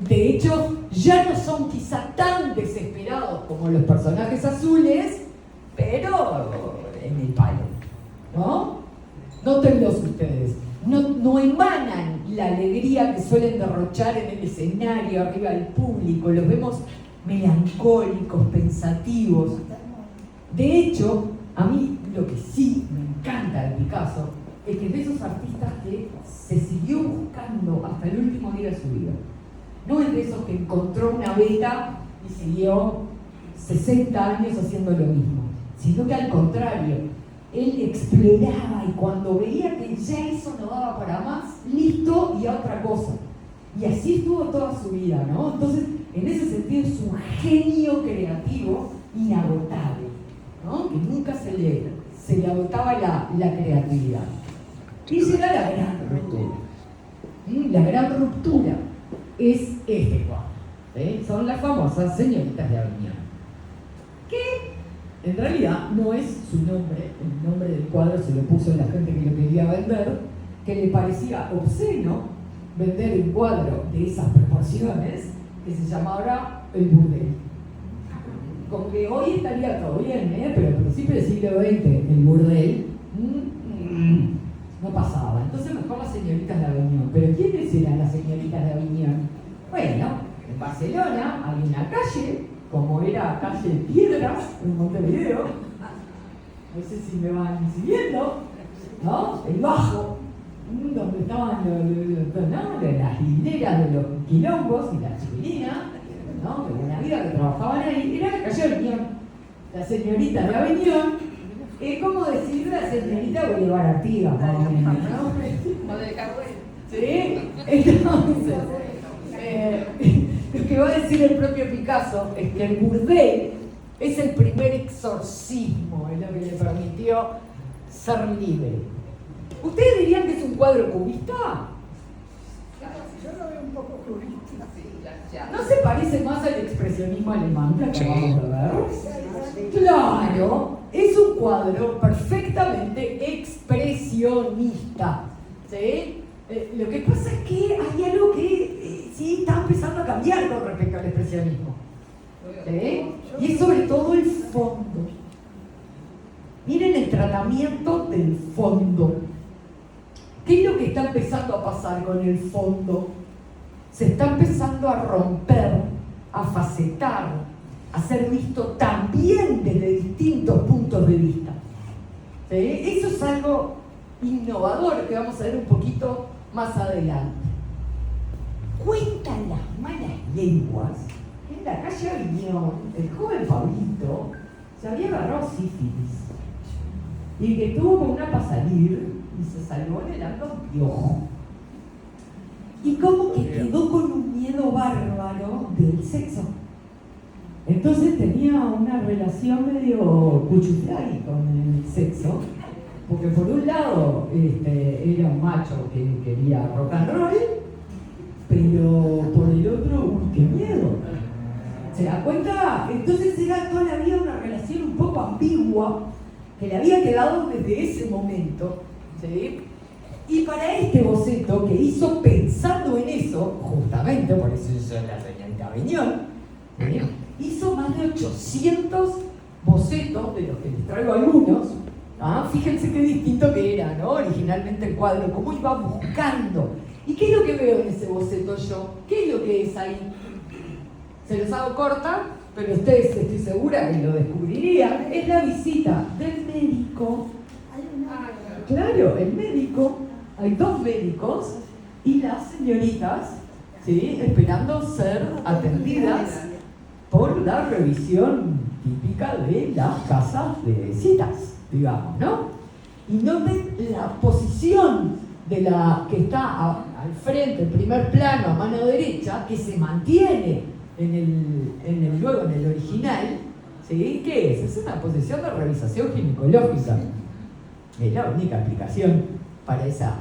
S1: De hecho, ya no son quizá tan desesperados como los personajes azules, pero en el palo, ¿no? Nótenlos ustedes. No emanan la alegría que suelen derrochar en el escenario, arriba del público. Los vemos melancólicos, pensativos. De hecho, a mí lo que sí me encanta de Picasso es que es de esos artistas que se siguió buscando hasta el último día de su vida. No es de esos que encontró una beta y siguió 60 años haciendo lo mismo, sino que al contrario, él exploraba y cuando veía que ya eso no daba para más, listo y a otra cosa. Y así estuvo toda su vida, ¿no? Entonces, en ese sentido es un genio creativo inagotable, ¿no? Que nunca se le agotaba la creatividad. Y llega la gran ruptura. La gran ruptura es este cuadro, ¿sí? Son las famosas señoritas de Avignon, que en realidad no es su nombre, el nombre del cuadro se lo puso la gente que lo quería vender, que le parecía obsceno vender un cuadro de esas proporciones, que se llama ahora el burdel. Como que hoy estaría todo bien, pero al principio del siglo XX el burdel no pasaba. Entonces mejor las señoritas de Avignon. ¿Pero quiénes eran las señoritas de Avignon? Bueno, en Barcelona hay una calle, como era calle Piedras, en Montevideo, no sé si me van siguiendo, ¿no? El Bajo, donde estaban las hileras de los quilombos y las chiquilinas, ¿no? De buena vida que trabajaban ahí, era la calle Avignon. La señorita de Avignon, ¿cómo decir la señorita Bolívar Artigas?
S3: O de Carrera.
S1: ¿Sí? Entonces, lo que va a decir el propio Picasso es que el burdel es el primer exorcismo, es lo que le permitió ser libre. ¿Ustedes dirían que es un cuadro cubista?
S2: Yo lo veo un poco cubista.
S1: ¿No se parece más al expresionismo alemán que acabamos de ver? Claro, es un cuadro perfectamente expresionista, ¿sí? Lo que pasa es que hay algo que sí está empezando a cambiar con respecto al expresionismo, ¿sí? Y es sobre todo el fondo. Miren el tratamiento del fondo. ¿Qué es lo que está empezando a pasar con el fondo? Se está empezando a romper, a facetar, a ser visto también desde distintos puntos de vista. ¿Sí? Eso es algo innovador que vamos a ver un poquito más adelante. Cuentan las malas lenguas que en la calle Avignon el joven Pablito se había agarrado sífilis y que tuvo con una para salir y se salvó en el piojo. Y como que quedó con un miedo bárbaro del sexo. Entonces tenía una relación medio cuchuflay con el sexo, porque por un lado era un macho que quería rock and roll, pero por el otro, uy, qué miedo. ¿Se da cuenta? Entonces era toda la vida una relación un poco ambigua que le había quedado desde ese momento, ¿sí? Y para este boceto que hizo pensando en eso, justamente por eso hizo la señorita Avignon, hizo más de 800 bocetos, de los que les traigo algunos. Fíjense qué distinto que era, ¿no? Originalmente el cuadro, cómo iba buscando. ¿Y qué es lo que veo en ese boceto yo? ¿Qué es lo que es ahí? Se los hago corta, pero ustedes estoy segura que lo descubrirían. Es la visita del médico. Claro, el médico. Hay dos médicos y las señoritas, ¿sí? Esperando ser atendidas por la revisión típica de las casas de citas, digamos, ¿no? Y noten la posición de la que está al frente, en primer plano, a mano derecha, que se mantiene luego en el original, ¿sí? ¿Qué es? Es una posición de revisación ginecológica. Es la única explicación para esa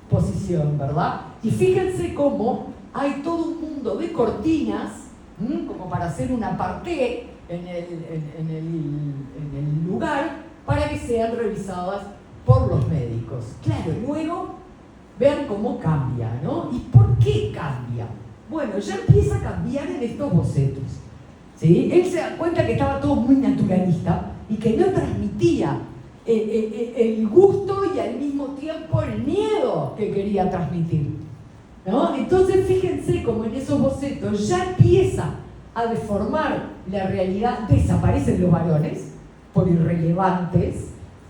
S1: posición, ¿verdad? Y fíjense cómo hay todo un mundo de cortinas, como para hacer una parté en el lugar, para que sean revisadas por los médicos. Claro, luego vean cómo cambia, ¿no? ¿Y por qué cambia? Bueno, ya empieza a cambiar en estos bocetos, ¿sí? Él se da cuenta que estaba todo muy naturalista y que no transmitía el gusto y al mismo tiempo el miedo que quería transmitir, ¿no? Entonces fíjense como en esos bocetos ya empieza a deformar la realidad, desaparecen los varones por irrelevantes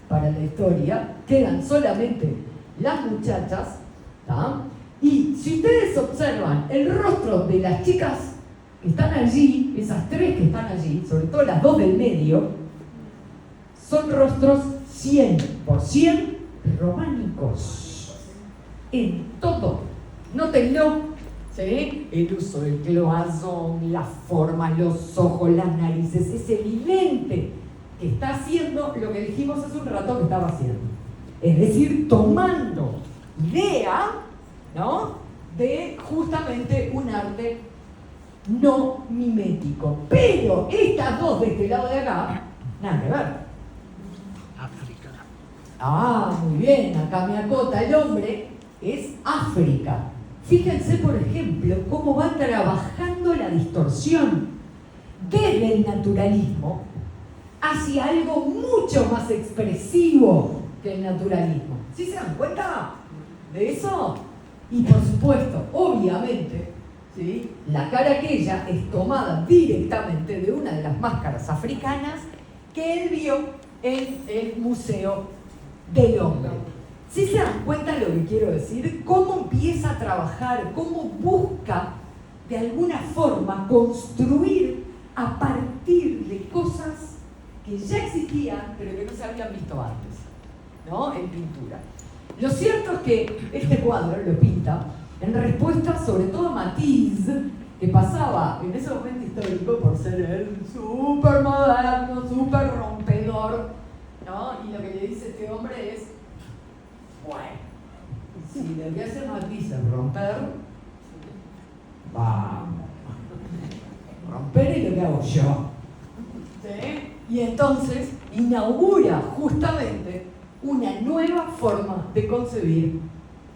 S1: para la historia, quedan solamente las muchachas, ¿tá? Y si ustedes observan el rostro de las chicas que están allí, esas tres que están allí, sobre todo las dos del medio, son rostros 100% románicos. En todo. Nótenlo, ¿sí? El uso del cloazón, las formas, los ojos, las narices, es evidente que está haciendo lo que dijimos hace un rato que estaba haciendo. Es decir, tomando idea, ¿no?, de justamente un arte no mimético. Pero estas dos de este lado de acá, nada que ver.
S2: África.
S1: Ah, muy bien, acá me acota el hombre, es África. Fíjense, por ejemplo, cómo va trabajando la distorsión desde el naturalismo hacia algo mucho más expresivo que el naturalismo. ¿Sí se dan cuenta de eso? Y por supuesto, obviamente, ¿sí?, la cara aquella es tomada directamente de una de las máscaras africanas que él vio en el Museo del Hombre. ¿Sí se dan cuenta de lo que quiero decir? Cómo empieza a trabajar, cómo busca de alguna forma construir a partir de cosas que ya existían, pero que no se habían visto antes, ¿no?, en pintura. Lo cierto es que este cuadro lo pinta en respuesta sobre todo a Matisse, que pasaba en ese momento histórico por ser el súper moderno, súper rompedor, ¿no? Y lo que le dice este hombre es, bueno, si le voy a hacer Matisse en romper, vamos, romper es lo que hago yo, ¿sí? Y entonces inaugura justamente una nueva forma de concebir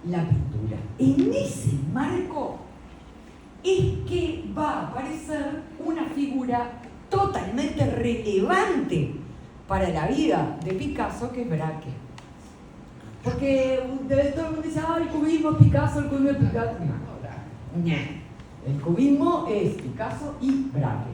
S1: la pintura. En ese marco es que va a aparecer una figura totalmente relevante para la vida de Picasso, que es Braque. Porque todo el mundo dice, ah, el cubismo es Picasso, el cubismo es Picasso. No. El cubismo es Picasso y Braque.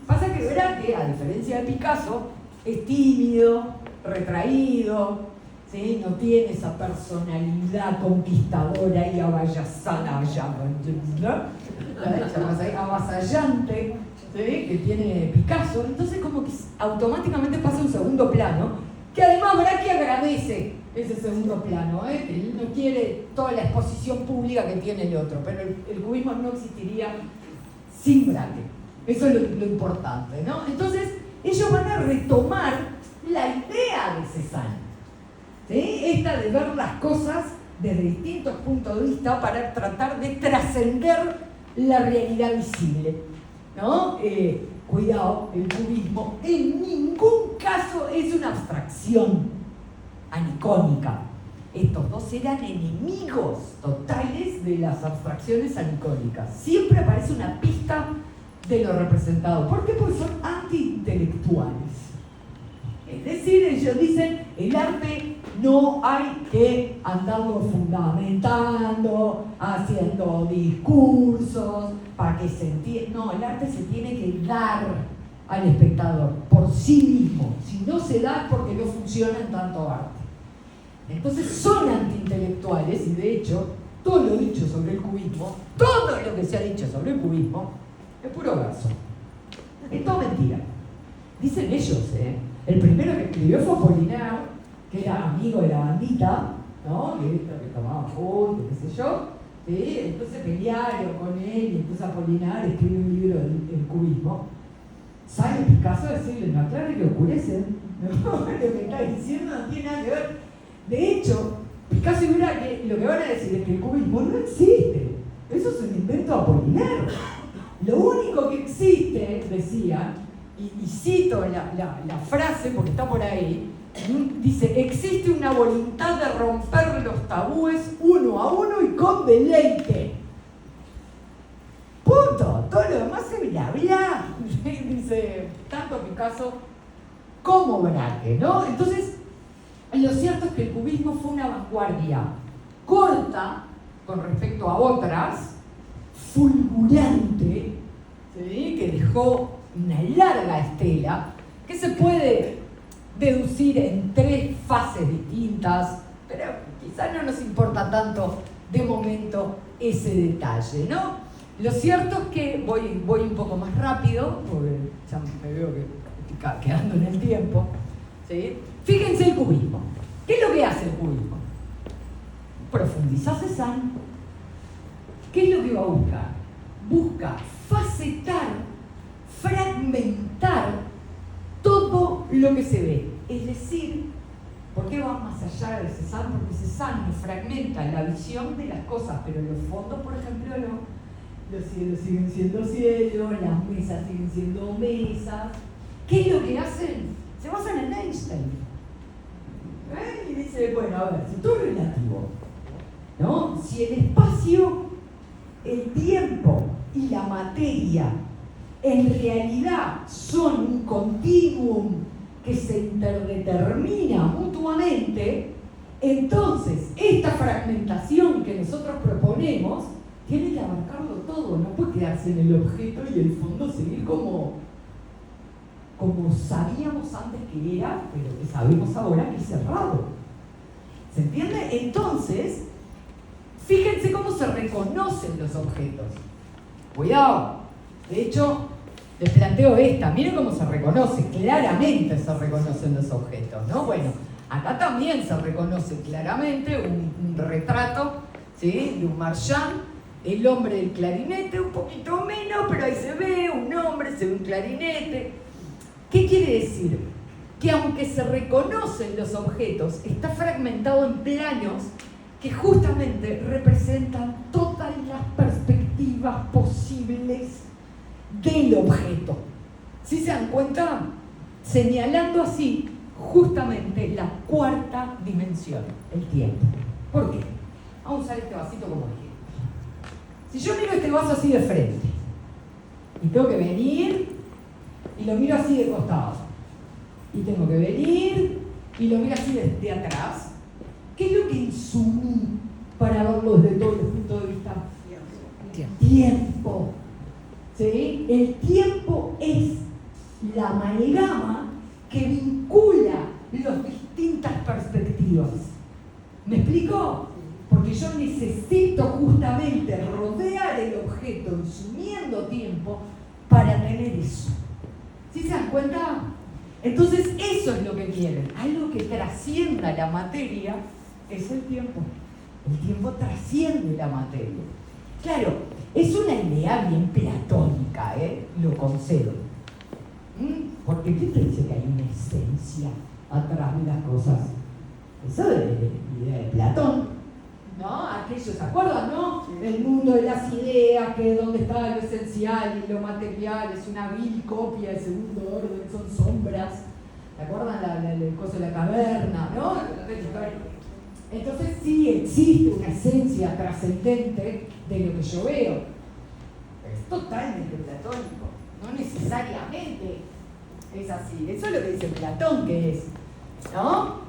S1: Pasa que Braque, a diferencia de Picasso, es tímido, retraído, ¿sí? No tiene esa personalidad conquistadora y avasallante, ¿sí?, que tiene Picasso. Entonces como que automáticamente pasa a un segundo plano, que además Braque agradece ese segundo plano, que él no quiere toda la exposición pública que tiene el otro, pero el cubismo no existiría sin Braque. Eso es lo importante, ¿no? Entonces ellos van a retomar la idea de Cézanne, ¿sí?, esta de ver las cosas desde distintos puntos de vista para tratar de trascender la realidad visible, ¿no? Cuidado, el cubismo en ningún caso es una abstracción anicónica. Estos dos eran enemigos totales de las abstracciones anicónicas. Siempre aparece una pista de lo representado. ¿Por qué? Porque son anti-intelectuales. Es decir, ellos dicen, el arte no hay que andarlo fundamentando, haciendo discursos para que se entienda. No, el arte se tiene que dar al espectador por sí mismo. Si no se da es porque no funciona en tanto arte. Entonces son antiintelectuales y de hecho todo lo dicho sobre el cubismo, todo lo que se ha dicho sobre el cubismo es puro verso. Es todo mentira. Dicen ellos, el primero que escribió fue Apollinaire, que era amigo de la bandita, ¿no? Que tomaban juntos, qué sé yo. ¿Sí? Entonces pelearon con él y entonces Apollinaire escribe un libro del cubismo. Sale Picasso a decirle, no, claro que oscurecen. No, lo que está diciendo no tiene nada que ver. De hecho, Picasso y Braque lo que van a decir es que el cubismo no existe. Eso es un invento de Apollinaire. Lo único que existe, decían, y cito la frase porque está por ahí, dice, existe una voluntad de romper los tabúes uno a uno y con deleite. Punto. Todo lo demás se bla bla. Dice tanto Picasso como Braque, ¿no? Entonces, lo cierto es que el cubismo fue una vanguardia corta con respecto a otras, fulgurante, ¿sí? Que dejó una larga estela, que se puede deducir en 3 fases distintas, pero quizás no nos importa tanto de momento ese detalle, ¿no? Lo cierto es que voy un poco más rápido, porque ya me veo que estoy quedando en el tiempo, ¿sí? Fíjense el cubismo. ¿Qué es lo que hace el cubismo? Profundiza Cézanne. ¿Qué es lo que va a buscar? Busca facetar, fragmentar todo lo que se ve. Es decir, ¿por qué va más allá de Cézanne? Porque Cézanne fragmenta la visión de las cosas, pero los fondos, por ejemplo, no. Los cielos siguen siendo cielos, las mesas siguen siendo mesas. ¿Qué es lo que hacen? Se basan en Einstein. Y dice, bueno, a ver, si todo es relativo, ¿no? Si el espacio, el tiempo y la materia en realidad son un continuum que se interdetermina mutuamente, entonces esta fragmentación que nosotros proponemos tiene que abarcarlo todo, no puede quedarse en el objeto y el fondo seguir como sabíamos antes que era, pero que sabemos ahora que es cerrado. ¿Se entiende? Entonces, fíjense cómo se reconocen los objetos. Cuidado. De hecho, les planteo esta. Miren cómo se reconoce. Claramente se reconocen los objetos, ¿no? Bueno, acá también se reconoce claramente un retrato, ¿sí? De un Marchand. El hombre del clarinete, un poquito menos, pero ahí se ve un hombre, se ve un clarinete. ¿Qué quiere decir? Que aunque se reconocen los objetos, está fragmentado en planos que justamente representan todas las perspectivas posibles del objeto. ¿Sí se dan cuenta? Señalando así justamente la 4ª dimensión, el tiempo. ¿Por qué? Vamos a usar este vasito como ejemplo. Si yo miro este vaso así de frente y tengo que venir y lo miro así de costado y tengo que venir y lo miro así de atrás, ¿qué es lo que insumí para verlo desde todo el punto de vista? Tiempo. ¿Sí? El tiempo es la amalgama que vincula las distintas perspectivas. ¿Me explico? Porque yo necesito justamente rodear el objeto insumiendo tiempo para tener eso. ¿Sí se dan cuenta? Entonces eso es lo que quieren. Algo que trascienda la materia es el tiempo. El tiempo trasciende la materia. Claro, es una idea bien platónica, lo concedo. Porque ¿qué te dice que hay una esencia atrás de las cosas? Eso es la idea de Platón. ¿No? Aquellos, ¿se acuerdan, no? El mundo de las ideas, que donde está lo esencial y lo material es una vil copia del segundo orden, son sombras. ¿Se acuerdan el coso de la caverna, no? Entonces sí existe una esencia trascendente de lo que yo veo. Es totalmente platónico, no necesariamente es así. Eso es lo que dice Platón que es, ¿no?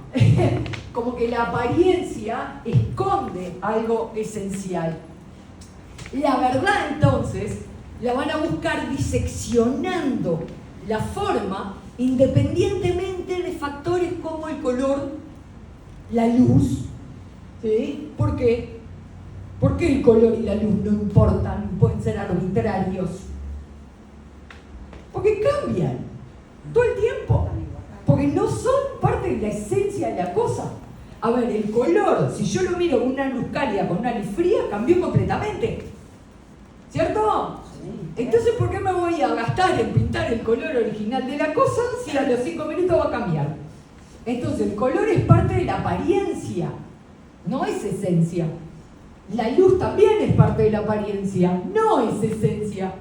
S1: Como que la apariencia esconde algo esencial. La verdad, entonces, la van a buscar diseccionando la forma independientemente de factores como el color, la luz. ¿Sí? ¿Por qué? ¿Por qué el color y la luz no importan, pueden ser arbitrarios? Porque cambian todo el tiempo. Porque no son parte de la esencia de la cosa. A ver, el color, si yo lo miro con una luz cálida, con una luz fría, cambió completamente. ¿Cierto? Sí. Entonces, ¿por qué me voy a gastar en pintar el color original de la cosa si a los 5 minutos va a cambiar? Entonces, el color es parte de la apariencia, no es esencia. La luz también es parte de la apariencia, no es esencia.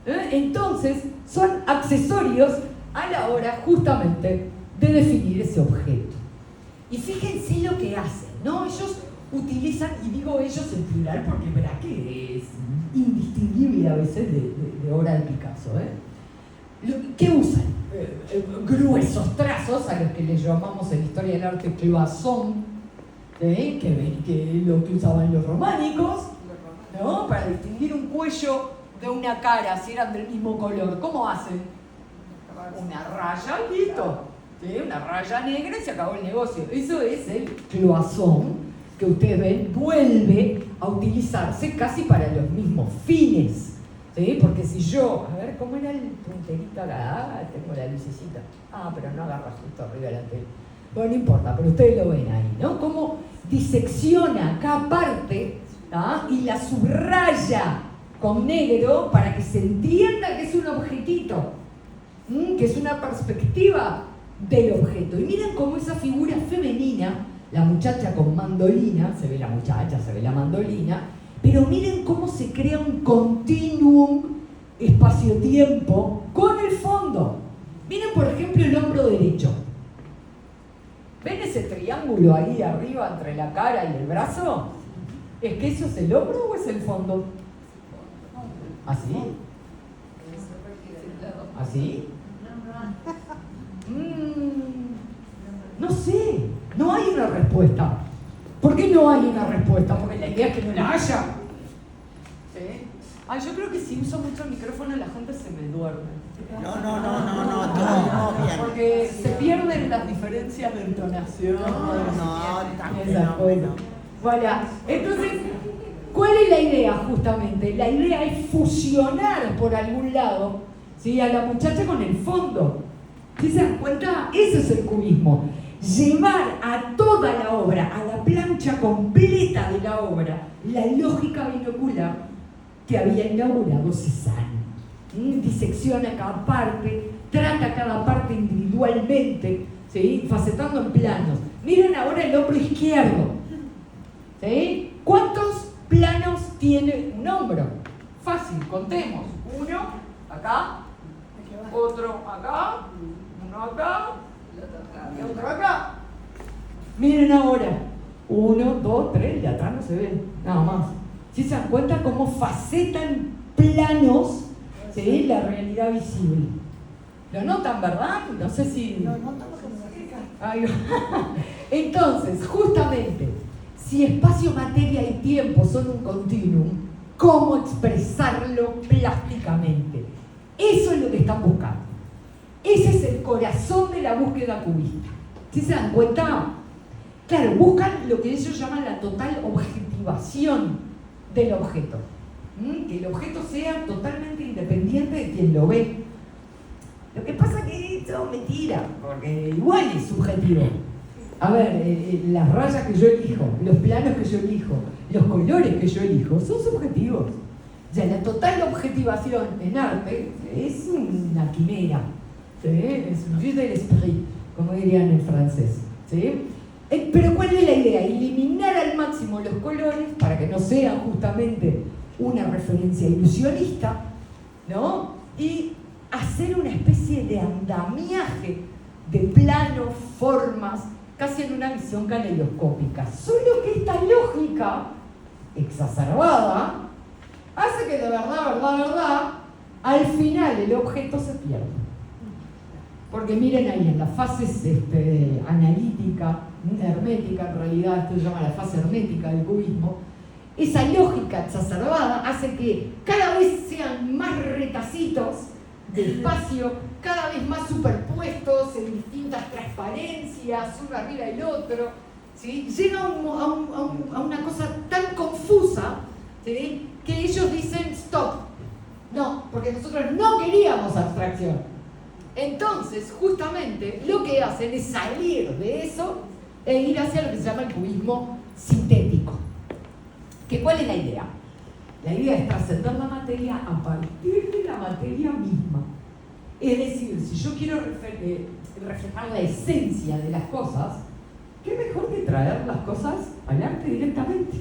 S1: Entonces, son accesorios a la hora justamente de definir ese objeto. Y fíjense lo que hacen, ¿no? Ellos utilizan, y digo ellos en plural porque verá que es indistinguible a veces de obra de Picasso, ¿Qué usan? Gruesos trazos, a los que les llamamos en historia del arte cloisón, que lo que usaban los románicos, ¿no? Para distinguir un cuello de una cara, si eran del mismo color, ¿cómo hacen? Una raya, listo. ¿Sí? Una raya negra y se acabó el negocio. Eso es el cloisón que ustedes ven, vuelve a utilizarse casi para los mismos fines. ¿Sí? Porque si yo, a ver, ¿cómo era el punterito acá? Tengo la lucecita. Pero no agarra justo arriba de la tele. Bueno, no importa, pero ustedes lo ven ahí, ¿no? Cómo disecciona cada parte y la subraya con negro para que se entienda que es un objetito, que es una perspectiva del objeto. Y miren cómo esa figura femenina, la muchacha con mandolina, se ve la muchacha, se ve la mandolina, pero miren cómo se crea un continuum espacio-tiempo con el fondo. Miren, por ejemplo, el hombro derecho. ¿Ven ese triángulo ahí arriba entre la cara y el brazo? ¿Es que eso es el hombro o es el fondo? ¿Así? ¿Así? No sé, no hay una respuesta. ¿Por qué no hay una respuesta? Porque la idea es que no la haya. ¿Sí? Yo creo que si uso mucho el micrófono la gente se me duerme.
S2: No, todo bien.
S1: Porque se pierden las diferencias de entonación.
S2: Bueno.
S1: Voilà. Entonces, ¿cuál es la idea justamente? La idea es fusionar por algún lado, ¿sí?, a la muchacha con el fondo. ¿Sí se dan cuenta? Eso es el cubismo. Llevar a toda la obra, a la plancha completa de la obra, la lógica binocular que había inaugurado Cézanne. Disecciona cada parte, trata cada parte individualmente, ¿sí?, facetando en planos. Miren ahora el hombro izquierdo. ¿Sí? ¿Cuántos planos tiene un hombro? Fácil, contemos. Uno acá, otro acá, uno acá y otro acá. Miren ahora. 1, 2, 3, de atrás no se ve nada más. ¿Sí se dan cuenta cómo facetan planos, ¿sí?, la realidad visible? ¿Lo notan, verdad? No sé si... Entonces, justamente, si espacio, materia y tiempo son un continuum, ¿cómo expresarlo plásticamente? Eso es lo que están buscando. Ese es el corazón de la búsqueda cubista. ¿Sí se dan cuenta? Claro, buscan lo que ellos llaman la total objetivación del objeto. Que el objeto sea totalmente independiente de quien lo ve. Lo que pasa es que eso es mentira, porque igual es subjetivo. A ver, las rayas que yo elijo, los planos que yo elijo, los colores que yo elijo, son subjetivos. O sea, la total objetivación en arte es una quimera, ¿sí? Es un jeu de l'esprit, como dirían en francés, ¿sí? Pero ¿cuál es la idea? Eliminar al máximo los colores para que no sean justamente una referencia ilusionista, ¿no? Y hacer una especie de andamiaje de planos, formas, casi en una visión caleidoscópica. Solo que esta lógica exacerbada hace que de verdad, al final el objeto se pierda. Porque miren ahí, en las fases analítica, hermética, en realidad esto se llama la fase hermética del cubismo, esa lógica exacerbada hace que cada vez sean más retacitos de espacio, cada vez más superpuestos en distintas transparencias, uno arriba del otro, ¿sí? Llega a una cosa tan confusa, ¿sí?, que ellos dicen stop. No, porque nosotros no queríamos abstracción. Entonces, justamente, lo que hacen es salir de eso e ir hacia lo que se llama el cubismo sintético. ¿Cuál es la idea? La idea es trascender la materia a partir de la materia misma. Es decir, si yo quiero reflejar la esencia de las cosas, ¿qué mejor que traer las cosas al arte directamente?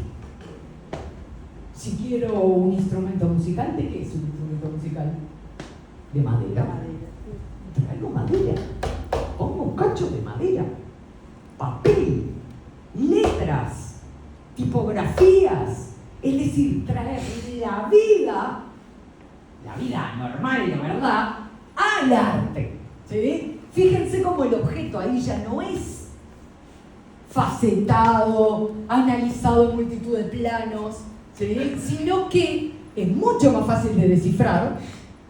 S1: Si quiero un instrumento musical, ¿de qué es un instrumento musical? De madera. Traigo madera. Pongo un cacho de madera. Papel. Letras. Tipografías. Es decir, traer la vida normal, de verdad, al arte. ¿Sí? Fíjense cómo el objeto ahí ya no es facetado, analizado en multitud de planos, ¿sí?, sino que
S4: es mucho más fácil de descifrar,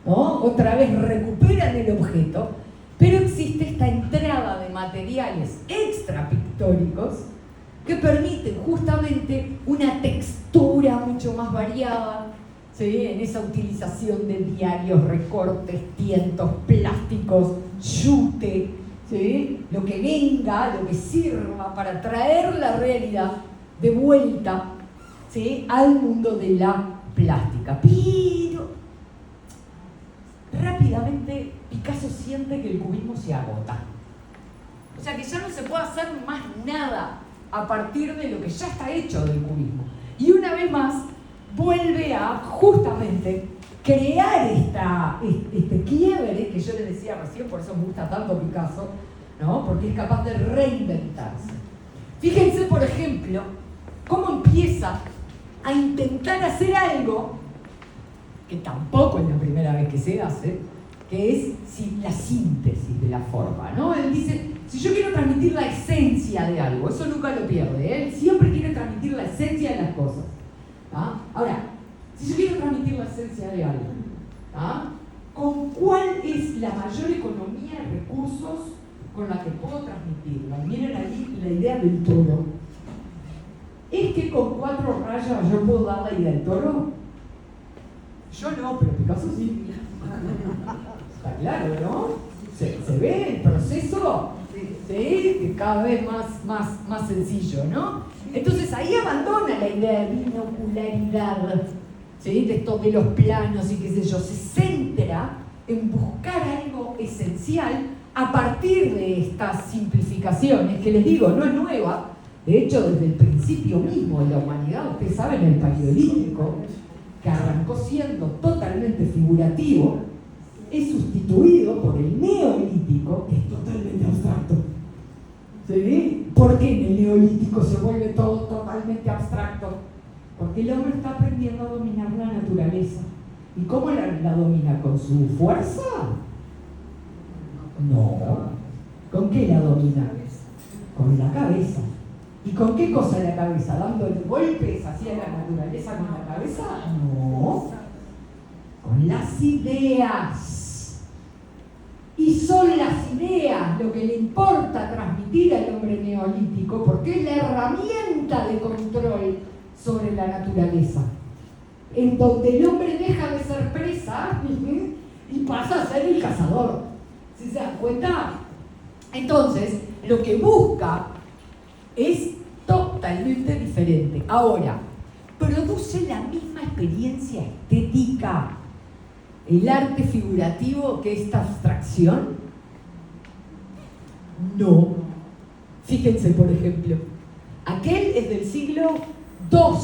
S4: ¿no? Otra vez recuperan el objeto, pero existe esta entrada de materiales extrapictóricos que permiten justamente una textura mucho más variada, ¿sí? En esa utilización de diarios, recortes, tientos, plásticos, yute, ¿sí? Lo que venga, lo que sirva para traer la realidad de vuelta, ¿sí? Al mundo de la plástica. Pero rápidamente Picasso siente que el cubismo se agota. O sea que ya no se puede hacer más nada a partir de lo que ya está hecho del cubismo. Y una vez más vuelve a justamente crear este quiebre que yo les decía recién, por eso me gusta tanto Picasso, ¿no? Porque es capaz de reinventarse. Fíjense, por ejemplo, cómo empieza a intentar hacer algo que tampoco es la primera vez que se hace, que es la síntesis de la forma, ¿no? Él dice, si yo quiero transmitir la esencia de algo, eso nunca lo pierde, ¿eh? Él siempre quiere transmitir la esencia de las cosas. ¿Ah? Ahora, si yo quiero transmitir la esencia de algo, ¿ah? ¿Con cuál es la mayor economía de recursos con la que puedo transmitirla? Miren ahí la idea del toro. ¿Es que con 4 rayas yo puedo dar la idea del toro? Yo no, pero Picasso sí. Está claro, ¿no? Se ve el proceso, ¿sí? Cada vez más sencillo, ¿no? Entonces ahí abandona la idea de binocularidad, ¿sí? De esto de los planos y qué sé yo. Se centra en buscar algo esencial a partir de estas simplificaciones, que les digo, no es nueva. De hecho, desde el principio mismo de la humanidad, ustedes saben, el Paleolítico, que arrancó siendo totalmente figurativo, es sustituido por el Neolítico, que es totalmente abstracto. ¿Sí? ¿Por qué en el Neolítico se vuelve todo totalmente abstracto? Porque el hombre está aprendiendo a dominar la naturaleza. ¿Y cómo la domina? ¿Con su fuerza? No. ¿Con qué la domina? Con la cabeza. ¿Y con qué cosa la cabeza? ¿Dándole golpes hacia la naturaleza con la cabeza? No. Con las ideas. Y son las ideas lo que le importa transmitir al hombre neolítico, porque es la herramienta de control sobre la naturaleza, en donde el hombre deja de ser presa y pasa a ser el cazador. ¿Sí se dan cuenta? Entonces, lo que busca es totalmente diferente. Ahora, ¿produce la misma experiencia estética el arte figurativo que esta abstracción? No. Fíjense, por ejemplo, aquel es del siglo II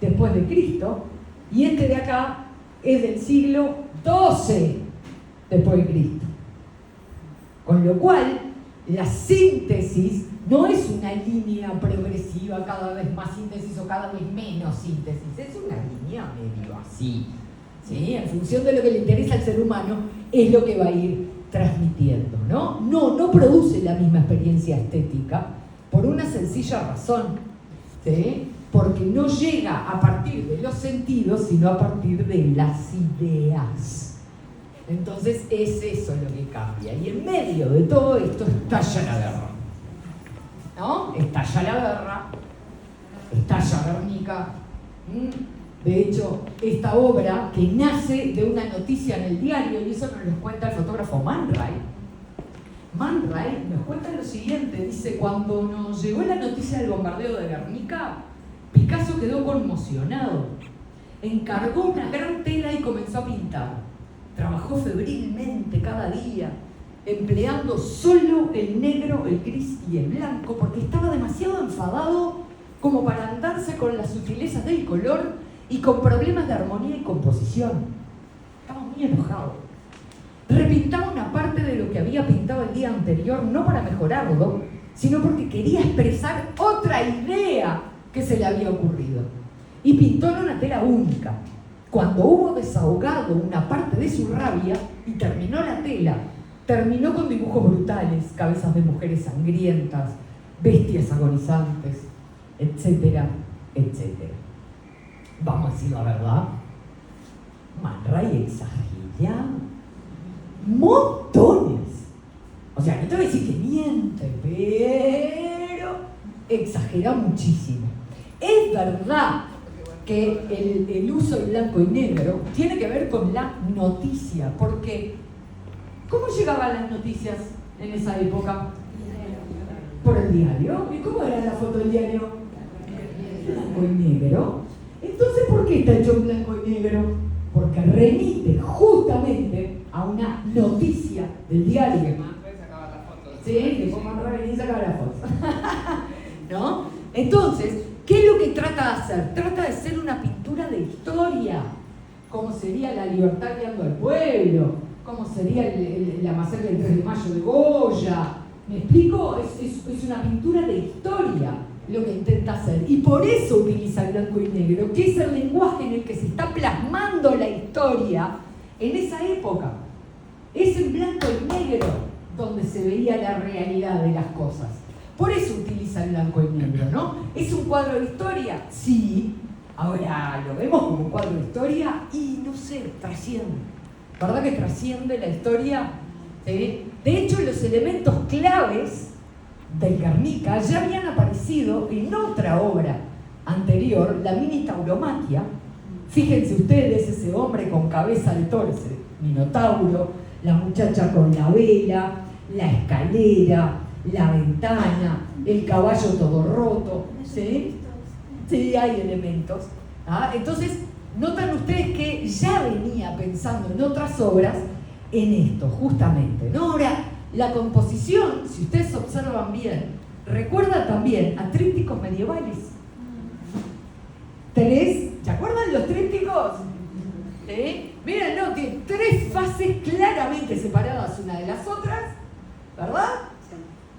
S4: después de Cristo y este de acá es del siglo XII después de Cristo. Con lo cual, la síntesis no es una línea progresiva, cada vez más síntesis o cada vez menos síntesis, es una línea medio así, ¿sí? En función de lo que le interesa al ser humano, es lo que va a ir transmitiendo, ¿no? No produce la misma experiencia estética por una sencilla razón, ¿sí? Porque no llega a partir de los sentidos, sino a partir de las ideas. Entonces es eso lo que cambia. Y en medio de todo esto estalla la guerra, ¿no? Estalla la guerra, estalla Guernica. De hecho, esta obra que nace de una noticia en el diario, y eso nos lo cuenta el fotógrafo Man Ray. Man Ray nos cuenta lo siguiente, dice: cuando nos llegó la noticia del bombardeo de Guernica, Picasso quedó conmocionado, encargó una gran tela y comenzó a pintar. Trabajó febrilmente cada día, empleando solo el negro, el gris y el blanco, porque estaba demasiado enfadado como para andarse con las sutilezas del color y con problemas de armonía y composición. Estaba muy enojado. Repintaba una parte de lo que había pintado el día anterior, no para mejorarlo, sino porque quería expresar otra idea que se le había ocurrido. Y pintó en una tela única. Cuando hubo desahogado una parte de su rabia y terminó la tela, terminó con dibujos brutales, cabezas de mujeres sangrientas, bestias agonizantes, etcétera, etcétera. Vamos a decir la verdad, exagera muchísimo. Es verdad que el uso del blanco y negro tiene que ver con la noticia, porque ¿cómo llegaban las noticias en esa época? Por el diario. ¿Y cómo era la foto del diario? Blanco y negro. Entonces, ¿por qué está hecho en blanco y negro? Porque remite justamente a una noticia del diario. Sí, después Manfred venía y sacaba la foto. ¿No? Entonces, ¿qué es lo que trata de hacer? Trata de ser una pintura de historia. ¿Cómo sería la libertad guiando al pueblo? ¿Cómo sería la masacre del 3 de mayo de Goya? ¿Me explico? Es una pintura de historia lo que intenta hacer. Y por eso utiliza el blanco y negro, que es el lenguaje en el que se está plasmando la historia en esa época. Es en blanco y negro donde se veía la realidad de las cosas. Por eso utiliza el blanco y negro, ¿no? ¿Es un cuadro de historia? Sí. Ahora lo vemos como un cuadro de historia y no sé, trasciende. ¿Verdad que trasciende la historia? ¿Sí? De hecho, los elementos claves del Guernica ya habían aparecido en otra obra anterior, la Mini Tauromaquia. Fíjense ustedes ese hombre con cabeza de torce, Minotauro, la muchacha con la vela, la escalera, la ventana, el caballo todo roto. ¿Sí? Sí, hay elementos. ¿Ah? Entonces, notan ustedes que ya venía pensando en otras obras en esto, justamente, ¿no? Ahora, la composición, si ustedes observan bien, recuerda también a trípticos medievales. ¿Se acuerdan los trípticos? Miren, no, tiene 3 fases claramente separadas una de las otras, ¿verdad?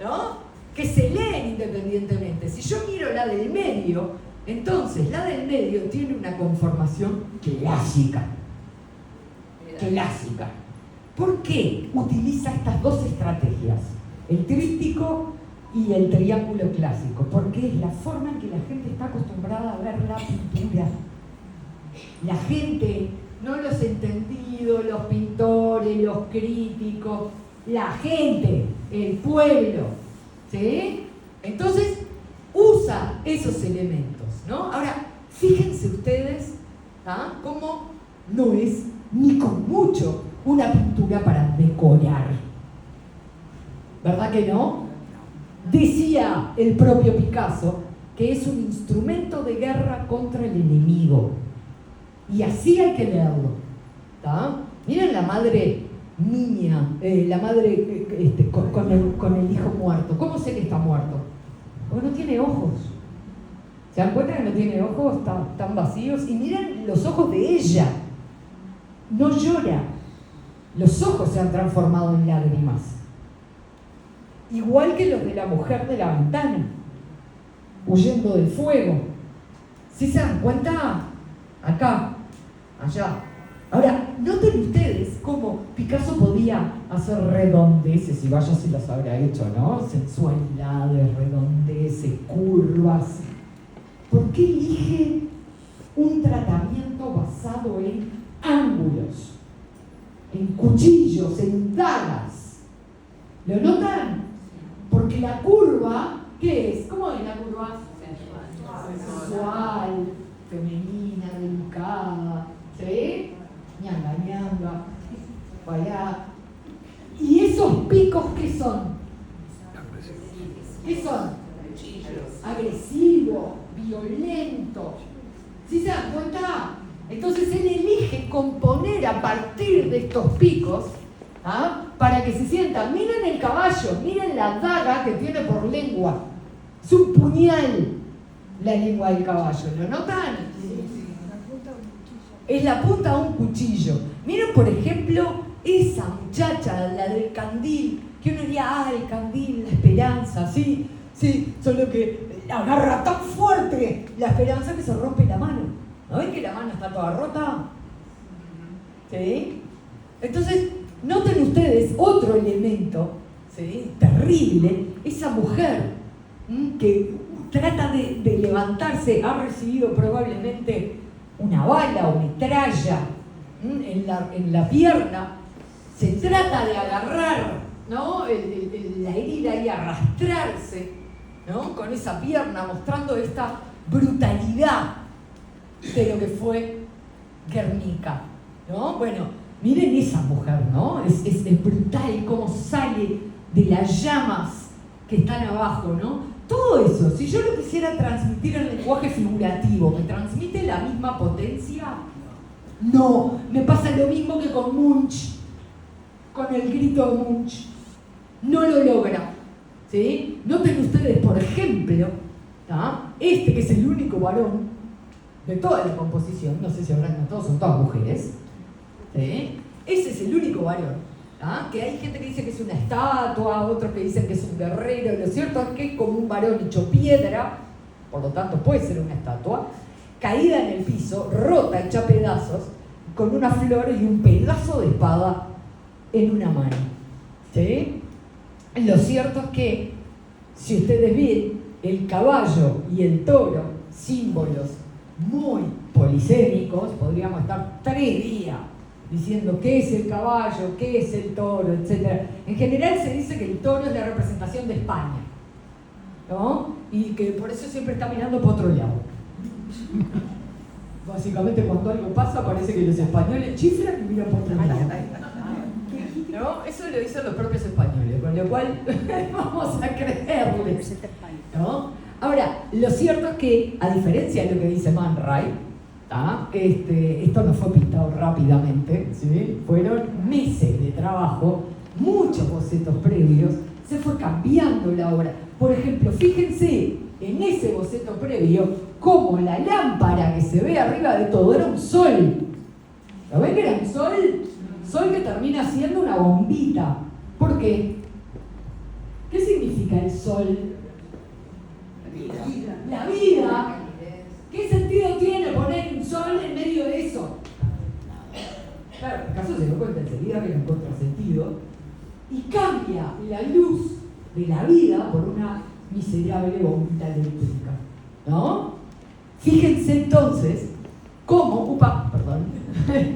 S4: ¿No? Que se leen independientemente. Si yo miro la del medio, entonces la del medio tiene una conformación clásica. Clásica. ¿Por qué utiliza estas 2 estrategias? El tríptico y el triángulo clásico. Porque es la forma en que la gente está acostumbrada a ver la pintura. La gente, no los entendidos, los pintores, los críticos, la gente, el pueblo, ¿sí? Entonces, usa esos elementos, ¿no? Ahora, fíjense ustedes, ¿ah? Cómo no es ni con mucho una pintura para decorar. ¿Verdad que no? Decía el propio Picasso que es un instrumento de guerra contra el enemigo. Y así hay que leerlo. ¿Tá? Miren la madre niña, la madre con el hijo muerto. ¿Cómo sé que está muerto? Porque no tiene ojos. ¿Se dan cuenta que no tiene ojos? Están vacíos. Y miren los ojos de ella. No llora. Los ojos se han transformado en lágrimas. Igual que los de la mujer de la ventana, huyendo del fuego. ¿Sí se dan cuenta? Acá, allá. Ahora, noten ustedes cómo Picasso podía hacer redondeces, y vaya si las habrá hecho, ¿no? Sensualidades, redondeces, curvas. ¿Por qué elige un tratamiento basado en ángulos, en cuchillos, en dagas? ¿Lo notan? Porque la curva, ¿qué es? ¿Cómo es la curva? Sensual, femenina, delicada, ¿sí? Ñanga, ñanga, allá. ¿Y esos picos qué son? ¿Qué son? Agresivo, violento. ¿Sí se dan cuenta? Entonces él elige componer a partir de estos picos, ¿ah? Para que se sientan. Miren el caballo, miren la daga que tiene por lengua. Es un puñal la lengua del caballo, ¿lo notan? Es la punta de un cuchillo. Miren, por ejemplo, esa muchacha, la del candil, que uno diría, el candil, la esperanza, sí, solo que agarra tan fuerte la esperanza que se rompe la mano. ¿No ven que la mano está toda rota? ¿Sí? Entonces, noten ustedes otro elemento, ¿sí? Terrible, esa mujer que trata de levantarse, ha recibido probablemente una bala o metralla en la pierna, se trata de agarrar, ¿no? la herida y arrastrarse ¿no? Con esa pierna mostrando esta brutalidad de lo que fue Guernica, ¿no? Bueno, miren esa mujer, ¿no? Es brutal cómo sale de las llamas que están abajo, ¿no? Todo eso, si yo lo quisiera transmitir en lenguaje figurativo, ¿me transmite la misma potencia? No, me pasa lo mismo que con Munch, con el grito de Munch. No lo logra, ¿sí? Noten ustedes, por ejemplo, ¿tá? Este que es el único varón de toda la composición, no sé si habrán notado, son todas mujeres, ¿sí? Ese es el único varón, ¿tá? Que hay gente que dice que es una estatua, otros que dicen que es un guerrero. Lo cierto es que es como un varón hecho piedra, por lo tanto puede ser una estatua, caída en el piso, rota, hecha pedazos, con una flor y un pedazo de espada en una mano, ¿sí? Lo cierto es que, si ustedes ven, el caballo y el toro, símbolos muy polisémicos, podríamos estar 3 días diciendo qué es el caballo, qué es el toro, etc. En general se dice que el toro es la representación de España, ¿no? Y que por eso siempre está mirando por otro lado. Básicamente cuando algo pasa parece que los españoles chiflan y miran por otro lado, ¿no? Eso lo dicen los propios españoles, con lo cual vamos a creerles, ¿no? Ahora, lo cierto es que, a diferencia de lo que dice Man Ray, esto no fue pintado rápidamente, ¿sí? Fueron meses de trabajo, muchos bocetos previos, se fue cambiando la obra. Por ejemplo, fíjense en ese boceto previo cómo la lámpara que se ve arriba de todo era un sol. ¿Lo ven que era un sol? Sol que termina siendo una bombita. ¿Por qué? ¿Qué significa el sol? La vida. ¿Qué sentido tiene poner un sol en medio de eso? Claro, en caso se dio cuenta enseguida que no encuentra sentido y cambia la luz de la vida por una miserable bombita eléctrica, ¿no? Fíjense entonces cómo, perdón,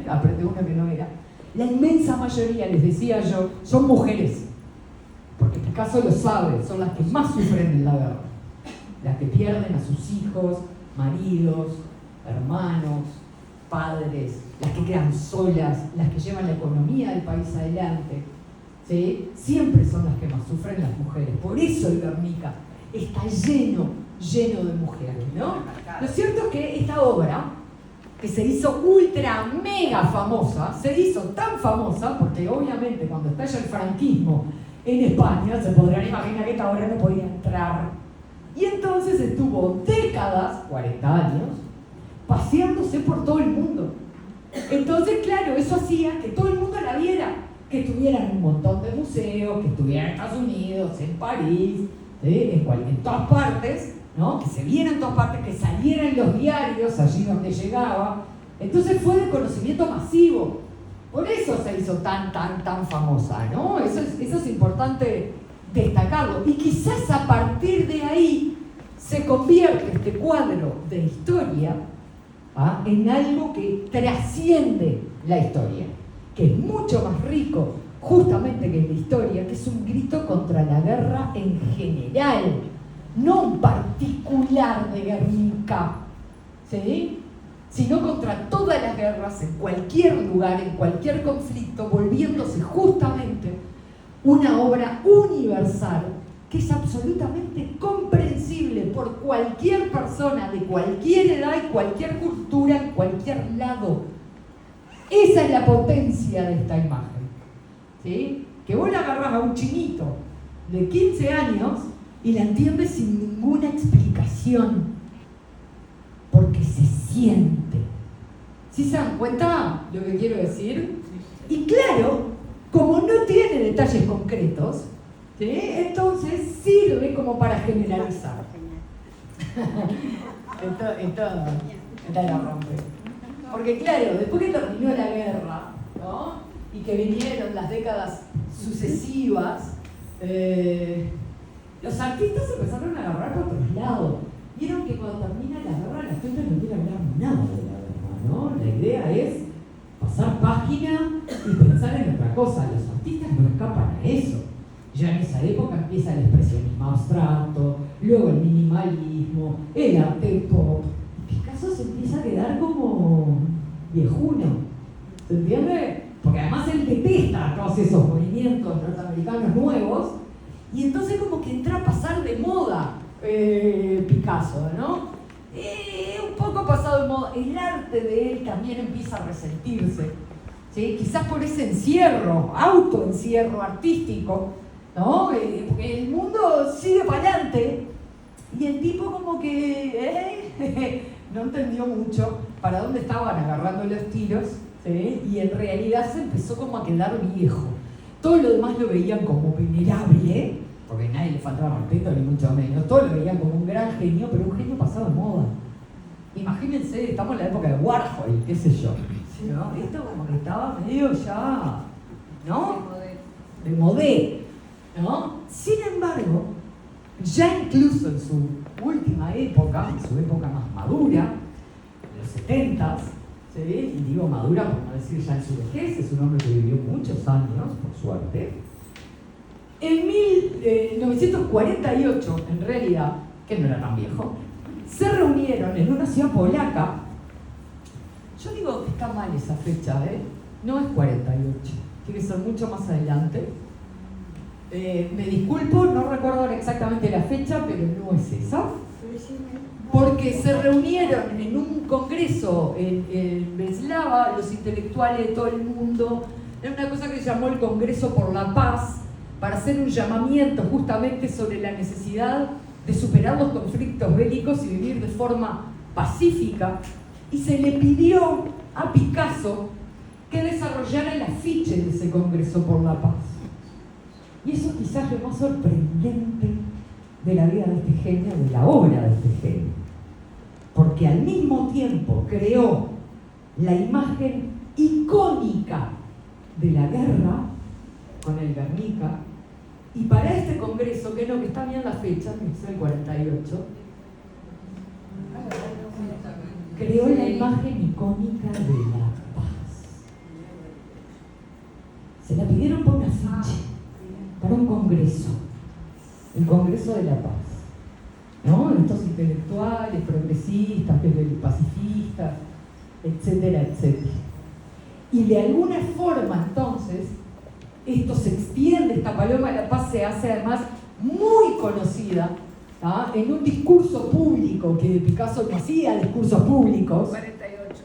S4: apreté una que no era, la inmensa mayoría, les decía yo, son mujeres, porque Picasso lo sabe, son las que más sufren en la guerra, las que pierden a sus hijos, maridos, hermanos, padres, las que quedan solas, las que llevan la economía del país adelante, ¿sí? Siempre son las que más sufren las mujeres. Por eso el Guernica está lleno de mujeres, ¿no? Lo cierto es que esta obra, que se hizo ultra mega famosa, se hizo tan famosa porque obviamente cuando estalla el franquismo en España, se podrán imaginar que esta obra no podía entrar. Y entonces estuvo décadas, 40 años, paseándose por todo el mundo. Entonces, claro, eso hacía que todo el mundo la viera, que estuviera en un montón de museos, que estuviera en Estados Unidos, en París, en todas partes, ¿no? Que se viera en todas partes, que saliera en los diarios, allí donde llegaba. Entonces fue de conocimiento masivo. Por eso se hizo tan famosa, ¿no? Eso es importante destacarlo. Y quizás a partir de ahí se convierte este cuadro de historia en algo que trasciende la historia, que es mucho más rico justamente que la historia, que es un grito contra la guerra en general, no un particular de Guernica, ¿sí? Sino contra todas las guerras, en cualquier lugar, en cualquier conflicto, volviéndose justamente una obra universal que es absolutamente comprensible por cualquier persona de cualquier edad y cualquier cultura, en cualquier lado. Esa es la potencia de esta imagen, ¿sí? Que vos la agarrás a un chinito de 15 años y la entiendes sin ninguna explicación, porque se siente. ¿Sí se dan cuenta lo que quiero decir? Y claro, como no tiene detalles concretos, ¿sí? Entonces sirve como para generalizar. Esta la rompe. Porque claro, después que terminó la guerra, ¿no? Y que vinieron las décadas sucesivas, los artistas empezaron a agarrar por otros lados. Vieron que cuando termina la guerra, la gente no quiere hablar nada de la guerra, ¿no? La idea es pasar página y pensar en otra cosa. Los artistas no escapan a eso. Ya en esa época empieza el expresionismo abstracto, luego el minimalismo, el arte pop. Picasso se empieza a quedar como viejuno, ¿se entiende? Porque además él detesta todos esos movimientos norteamericanos nuevos, y entonces como que entra a pasar de moda Picasso, ¿no? Un poco pasado de moda. El arte de él también empieza a resentirse, ¿sí? Quizás por ese encierro, autoencierro artístico, ¿no? Porque el mundo sigue para adelante y el tipo como que no entendió mucho para dónde estaban agarrando los tiros, ¿sí? Y en realidad se empezó como a quedar viejo. Todo lo demás lo veían como venerable, porque a nadie le faltaba respeto ni mucho menos. Todo lo veían como un gran genio, pero un genio pasado de moda. Imagínense, estamos en la época de Warhol, qué sé yo, ¿no? Esto como que estaba medio ya, ¿no? De modé, ¿no? Sin embargo, ya incluso en su última época, en su época más madura, los 70s, ¿sí? Y digo madura por no decir ya en su vejez, es un hombre que vivió muchos años, por suerte. En 1948, en realidad, que no era tan viejo, se reunieron en una ciudad polaca. Yo digo que está mal esa fecha, no es 48, tiene que ser mucho más adelante. Me disculpo, no recuerdo ahora exactamente la fecha, pero no es esa. Porque se reunieron en un congreso en Breslava, los intelectuales de todo el mundo, en una cosa que se llamó el Congreso por la Paz, para hacer un llamamiento justamente sobre la necesidad de superar los conflictos bélicos y vivir de forma pacífica, y se le pidió a Picasso que desarrollara el afiche de ese Congreso por la Paz. Y eso quizás lo más sorprendente de la vida de este genio, de la obra de este genio, porque al mismo tiempo creó la imagen icónica de la guerra con el Guernica, y para este congreso, que está bien la fecha, es el 48, creó la imagen icónica de la paz. Se la pidieron por un afiche, para un congreso, el Congreso de la Paz, ¿no? Estos intelectuales, progresistas, pacifistas, etcétera, etcétera. Y de alguna forma, entonces, esto se extiende, esta paloma de la paz se hace además muy conocida, ¿tá? En un discurso público, que Picasso no hacía discursos públicos.
S3: 48.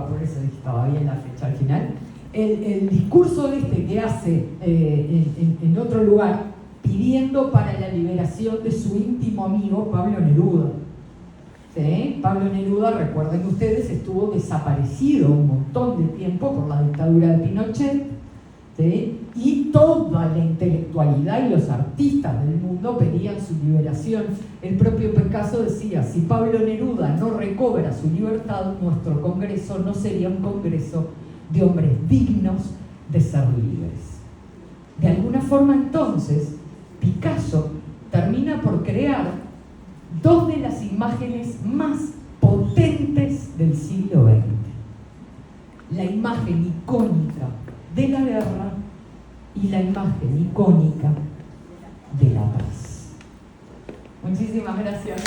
S4: Por eso estaba bien la fecha al final. El discurso que hace en otro lugar, pidiendo para la liberación de su íntimo amigo Pablo Neruda. ¿Sí? Pablo Neruda, recuerden ustedes, estuvo desaparecido un montón de tiempo por la dictadura de Pinochet, ¿sí? Y toda la intelectualidad y los artistas del mundo pedían su liberación. El propio Picasso decía, si Pablo Neruda no recobra su libertad, nuestro congreso no sería un congreso de hombres dignos de ser libres. De alguna forma, entonces, Picasso termina por crear dos de las imágenes más potentes del siglo XX. La imagen icónica de la guerra y la imagen icónica de la paz. Muchísimas gracias.